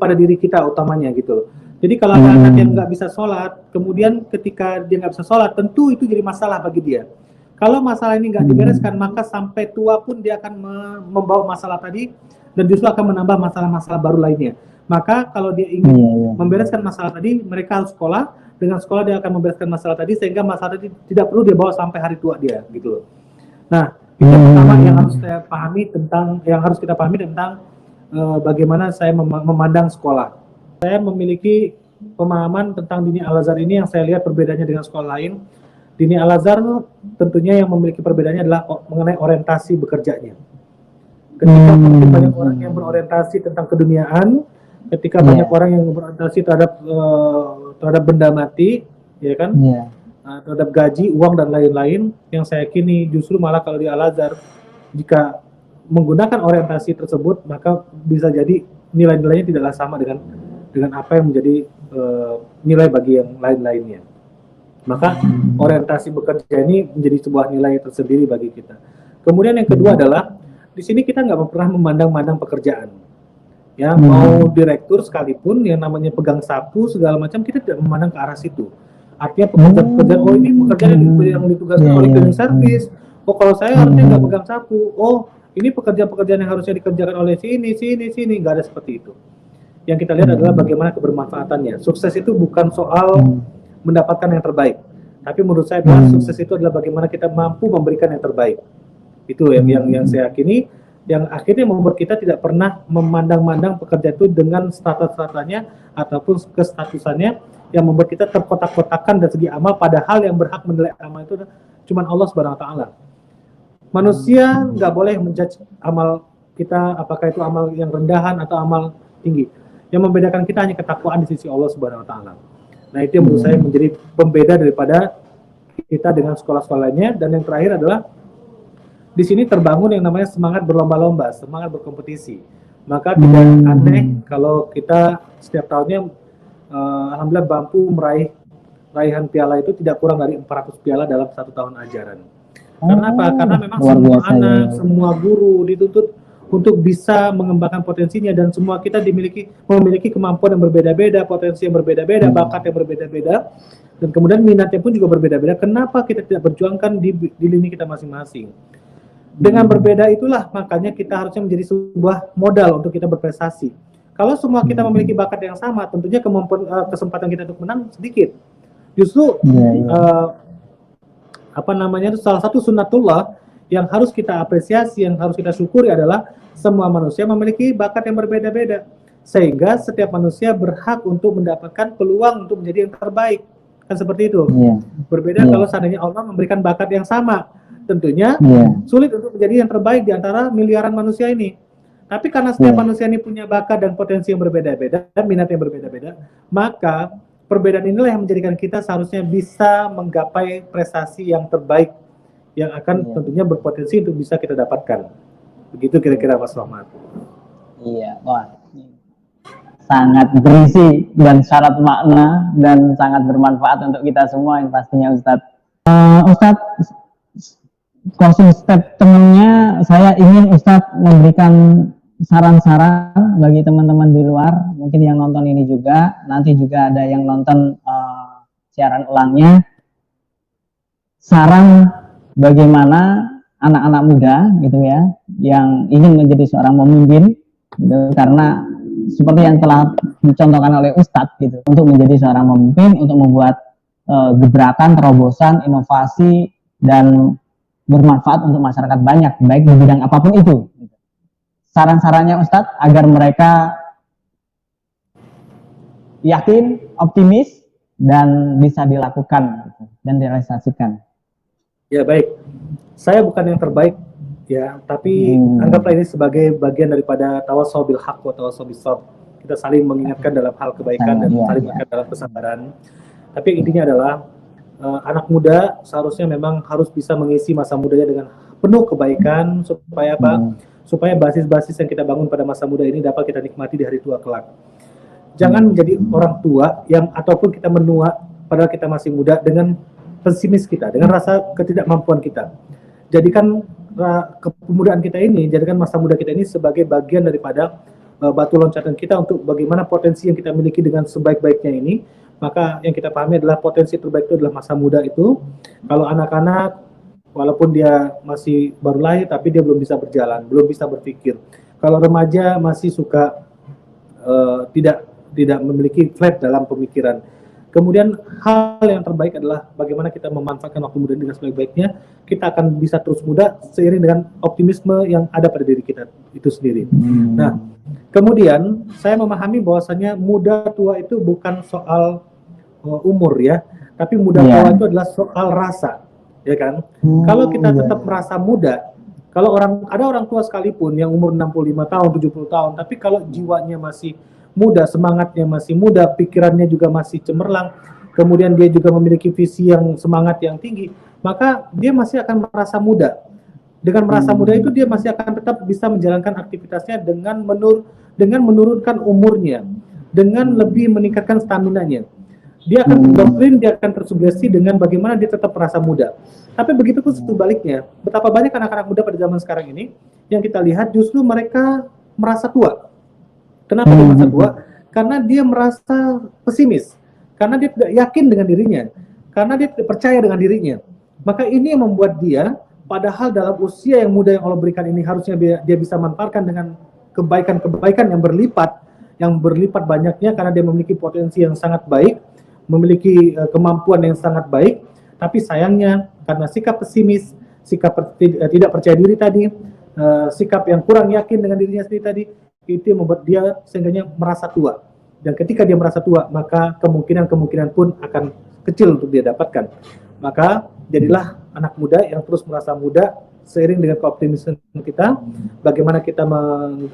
pada diri kita utamanya gitu. Jadi kalau ada anak yang nggak bisa sholat, kemudian ketika dia nggak bisa sholat, tentu itu jadi masalah bagi dia. Kalau masalah ini nggak dibereskan, maka sampai tua pun dia akan membawa masalah tadi dan justru akan menambah masalah-masalah baru lainnya. Maka kalau dia ingin membereskan masalah tadi, mereka harus sekolah. Dengan sekolah dia akan membereskan masalah tadi sehingga masalah tadi tidak perlu dia bawa sampai hari tua dia gitu loh. Nah, itu pertama yang harus kita pahami tentang bagaimana saya memandang sekolah. Saya memiliki pemahaman tentang Dini Al-Azhar ini yang saya lihat perbedaannya dengan sekolah lain. Dini Al-Azhar tentunya yang memiliki perbedaannya adalah mengenai orientasi bekerjanya. Ketika banyak orang yang berorientasi tentang keduniaan, ketika banyak orang yang berorientasi terhadap benda mati, ya kan, terhadap gaji, uang dan lain-lain, yang saya yakini justru malah kalau di Al-Azhar, jika menggunakan orientasi tersebut, maka bisa jadi nilai-nilainya tidaklah sama dengan apa yang menjadi nilai bagi yang lain-lainnya. Maka orientasi bekerja ini menjadi sebuah nilai tersendiri bagi kita. Kemudian yang kedua adalah di sini kita nggak pernah memandang-mandang pekerjaan. Ya, mau direktur sekalipun yang namanya pegang sapu segala macam, kita tidak memandang ke arah situ. Artinya pekerjaan ini pekerjaan yang ditugaskan oleh cleaning service. Oh, kalau saya harusnya nggak pegang sapu. Oh, ini pekerjaan-pekerjaan yang harusnya dikerjakan oleh sini, nggak ada seperti itu. Yang kita lihat adalah bagaimana kebermanfaatannya. Sukses itu bukan soal mendapatkan yang terbaik, tapi menurut saya adalah sukses itu adalah bagaimana kita mampu memberikan yang terbaik. Itu yang saya yakini, yang akhirnya membuat kita tidak pernah memandang-mandang pekerja itu dengan status-statusnya ataupun kestatusannya yang membuat kita terkotak-kotakan dari segi amal, padahal yang berhak menilai amal itu cuma Allah Subhanahu wa taala. Manusia nggak boleh menjudge amal kita apakah itu amal yang rendahan atau amal tinggi. Yang membedakan kita hanya ketakwaan di sisi Allah Subhanahu wa taala. Nah, itu yang menurut saya menjadi pembeda daripada kita dengan sekolah-sekolah lainnya. Dan yang terakhir adalah di sini terbangun yang namanya semangat berlomba-lomba, semangat berkompetisi. Maka tidak aneh kalau kita setiap tahunnya alhamdulillah mampu meraih raihan piala itu tidak kurang dari 400 piala dalam satu tahun ajaran. Karena apa? Karena memang semua anak, semua guru dituntut untuk bisa mengembangkan potensinya, dan semua kita memiliki kemampuan yang berbeda-beda, potensi yang berbeda-beda, bakat yang berbeda-beda, dan kemudian minatnya pun juga berbeda-beda. Kenapa kita tidak perjuangkan di lini kita masing-masing? Dengan berbeda itulah makanya kita harusnya menjadi sebuah modal untuk kita berprestasi. Kalau semua kita memiliki bakat yang sama, tentunya kemampuan kesempatan kita untuk menang sedikit. Justru salah satu sunnatullah yang harus kita apresiasi, yang harus kita syukuri adalah semua manusia memiliki bakat yang berbeda-beda, sehingga setiap manusia berhak untuk mendapatkan peluang untuk menjadi yang terbaik. Kan seperti itu. Berbeda kalau seandainya Allah memberikan bakat yang sama, tentunya sulit untuk menjadi yang terbaik di antara miliaran manusia ini. Tapi karena setiap manusia ini punya bakat dan potensi yang berbeda-beda, dan minat yang berbeda-beda, maka perbedaan inilah yang menjadikan kita seharusnya bisa menggapai prestasi yang terbaik yang akan Iya. tentunya berpotensi untuk bisa kita dapatkan. Begitu kira-kira Mas Rahmat. Iya, wah, sangat berisi dan syarat makna dan sangat bermanfaat untuk kita semua yang pastinya Ustadz. Ustadz, closing statementnya saya ingin Ustadz memberikan saran-saran bagi teman-teman di luar, mungkin yang nonton ini juga, nanti juga ada yang nonton siaran ulangnya. Saran bagaimana anak-anak muda gitu ya, yang ingin menjadi seorang pemimpin, gitu, karena seperti yang telah dicontohkan oleh Ustadz gitu, untuk menjadi seorang pemimpin, untuk membuat gebrakan, terobosan, inovasi dan bermanfaat untuk masyarakat banyak, baik di bidang apapun itu. Saran-sarannya Ustadz agar mereka yakin, optimis, dan bisa dilakukan gitu, dan direalisasikan. Ya baik, saya bukan yang terbaik ya, tapi anggaplah ini sebagai bagian daripada tawasau bil haq wa tawasau bis sabr. Kita saling mengingatkan dalam hal kebaikan dan saling mengingatkan dalam kesabaran. Tapi intinya adalah anak muda seharusnya memang harus bisa mengisi masa mudanya dengan penuh kebaikan supaya apa? Supaya basis-basis yang kita bangun pada masa muda ini dapat kita nikmati di hari tua kelak. Jangan menjadi orang tua yang ataupun kita menua padahal kita masih muda dengan pesimis kita, dengan rasa ketidakmampuan kita. Jadikan kepemudaan kita ini, jadikan masa muda kita ini sebagai bagian daripada batu loncatan kita untuk bagaimana potensi yang kita miliki dengan sebaik-baiknya ini. Maka yang kita pahami adalah potensi terbaik itu adalah masa muda itu. Kalau anak-anak, walaupun dia masih baru lahir, tapi dia belum bisa berjalan, belum bisa berpikir. Kalau remaja masih suka tidak memiliki flat dalam pemikiran. Kemudian hal yang terbaik adalah bagaimana kita memanfaatkan waktu muda dengan sebaik-baiknya. Kita akan bisa terus muda seiring dengan optimisme yang ada pada diri kita itu sendiri. Nah, kemudian saya memahami bahwasanya muda tua itu bukan soal umur ya, tapi muda tua itu adalah soal rasa, ya kan? Kalau kita tetap merasa muda, kalau ada orang tua sekalipun yang umur 65 tahun, 70 tahun, tapi kalau jiwanya masih muda, semangatnya masih muda, pikirannya juga masih cemerlang, kemudian dia juga memiliki visi yang semangat yang tinggi, maka dia masih akan merasa muda. Dengan merasa muda itu dia masih akan tetap bisa menjalankan aktivitasnya dengan menurunkan umurnya, dengan lebih meningkatkan stamina-nya. Dia akan doktrin, dia akan tersugesti dengan bagaimana dia tetap merasa muda. Tapi begitu pun sebaliknya, betapa banyak anak-anak muda pada zaman sekarang ini yang kita lihat justru mereka merasa tua. Kenapa dia merasa tua? Karena dia merasa pesimis, karena dia tidak yakin dengan dirinya, karena dia tidak percaya dengan dirinya. Maka ini yang membuat dia, padahal dalam usia yang muda yang Allah berikan ini harusnya dia bisa manfaatkan dengan kebaikan-kebaikan yang berlipat banyaknya, karena dia memiliki potensi yang sangat baik, memiliki kemampuan yang sangat baik. Tapi sayangnya karena sikap pesimis, sikap tidak percaya diri tadi, sikap yang kurang yakin dengan dirinya sendiri tadi, itu yang membuat dia sehingga merasa tua. Dan ketika dia merasa tua, maka kemungkinan pun akan kecil untuk dia dapatkan. Maka jadilah anak muda yang terus merasa muda seiring dengan keoptimisan kita. Bagaimana kita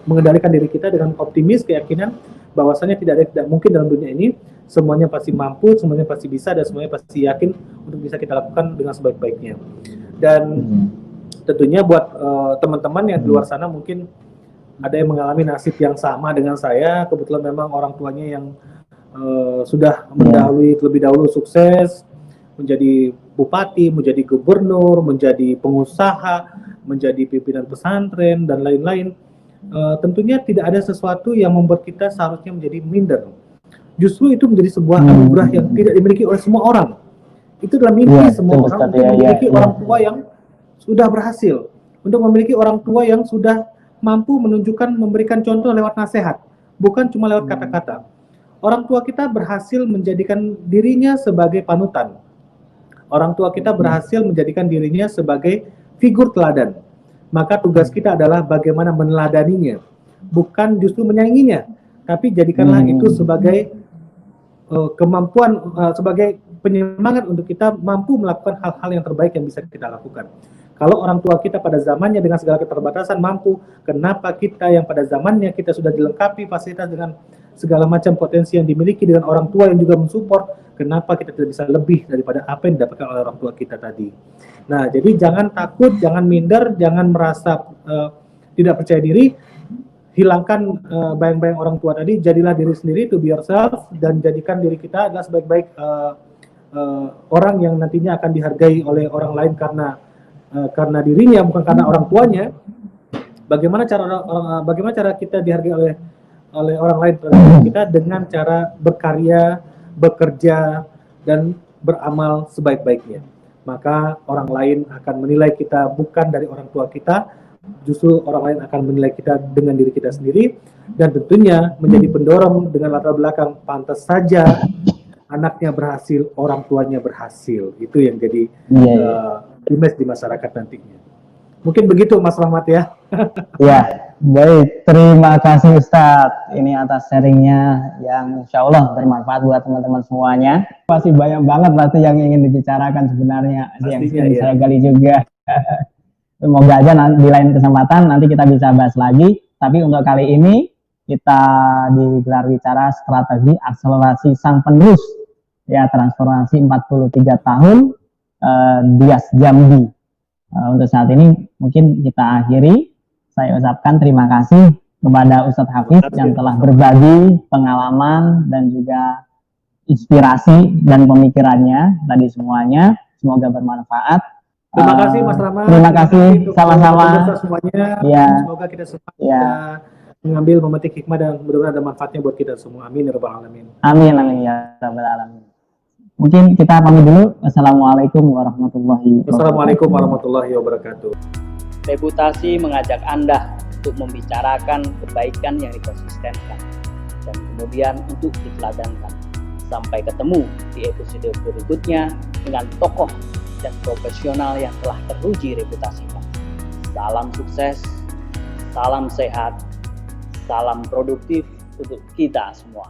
mengendalikan diri kita dengan optimis, keyakinan bahwasanya tidak ada yang tidak mungkin dalam dunia ini. Semuanya pasti mampu, semuanya pasti bisa, dan semuanya pasti yakin untuk bisa kita lakukan dengan sebaik-baiknya. Dan tentunya buat teman-teman yang di luar sana mungkin ada yang mengalami nasib yang sama dengan saya. Kebetulan memang orang tuanya yang sudah mendahului terlebih dahulu sukses, menjadi bupati, menjadi gubernur, menjadi pengusaha, menjadi pimpinan pesantren, dan lain-lain. Tentunya tidak ada sesuatu yang membuat kita seharusnya menjadi minder. Justru itu menjadi sebuah anugerah yang tidak dimiliki oleh semua orang. Itu adalah mimpi semua orang untuk memiliki orang tua yang sudah berhasil, untuk memiliki orang tua yang sudah mampu menunjukkan, memberikan contoh lewat nasihat, bukan cuma lewat kata-kata. Orang tua kita berhasil menjadikan dirinya sebagai panutan. Orang tua kita berhasil menjadikan dirinya sebagai figur teladan. Maka tugas kita adalah bagaimana meneladaninya, bukan justru menyainginya, tapi jadikanlah itu sebagai kemampuan, sebagai penyemangat untuk kita mampu melakukan hal-hal yang terbaik yang bisa kita lakukan. Kalau orang tua kita pada zamannya dengan segala keterbatasan mampu, kenapa kita yang pada zamannya kita sudah dilengkapi fasilitas dengan segala macam potensi yang dimiliki dengan orang tua yang juga mensupport, kenapa kita tidak bisa lebih daripada apa yang didapatkan oleh orang tua kita tadi. Nah, jadi jangan takut, jangan minder, jangan merasa tidak percaya diri, hilangkan bayang-bayang orang tua tadi, jadilah diri sendiri, to be yourself, dan jadikan diri kita adalah sebaik-baik orang yang nantinya akan dihargai oleh orang lain karena dirinya, bukan karena orang tuanya. Bagaimana cara kita dihargai oleh orang lain terhadap kita dengan cara berkarya, bekerja, dan beramal sebaik-baiknya. Maka orang lain akan menilai kita bukan dari orang tua kita, justru orang lain akan menilai kita dengan diri kita sendiri, dan tentunya menjadi pendorong dengan latar belakang pantas saja anaknya berhasil, orang tuanya berhasil. Itu yang jadi image di masyarakat nantinya. Mungkin begitu Mas Rahmat ya. Ya, baik. Terima kasih Ustadz. Ini atas sharingnya yang insya Allah bermanfaat buat teman-teman semuanya. Masih banyak banget pasti yang ingin dibicarakan sebenarnya. Yang ingin saya gali juga. Semoga aja di lain kesempatan nanti kita bisa bahas lagi. Tapi untuk kali ini kita digelar bicara strategi akselerasi sang penerus. Ya, transformasi 43 tahun Dias Jambi. Untuk saat ini mungkin kita akhiri. Saya ucapkan terima kasih kepada Ustadz Hafiz yang telah berbagi pengalaman dan juga inspirasi dan pemikirannya tadi semuanya. Semoga bermanfaat. Terima kasih Mas Rahmat. Terima kasih sama-sama. Semuanya. Ya. Semoga kita semua bisa mengambil memetik hikmah dan mudah-mudahan ada manfaatnya buat kita semua. Amin ya rabbal alamin. Amin amin ya rabbal alamin. Mungkin kita pamit dulu. Wassalamualaikum warahmatullahi wabarakatuh. Wassalamualaikum warahmatullahi wabarakatuh. Reputasi mengajak Anda untuk membicarakan kebaikan yang dikonsistenkan dan kemudian untuk diteladankan. Sampai ketemu di episode berikutnya dengan tokoh dan profesional yang telah teruji reputasinya. Salam sukses, salam sehat, salam produktif untuk kita semua.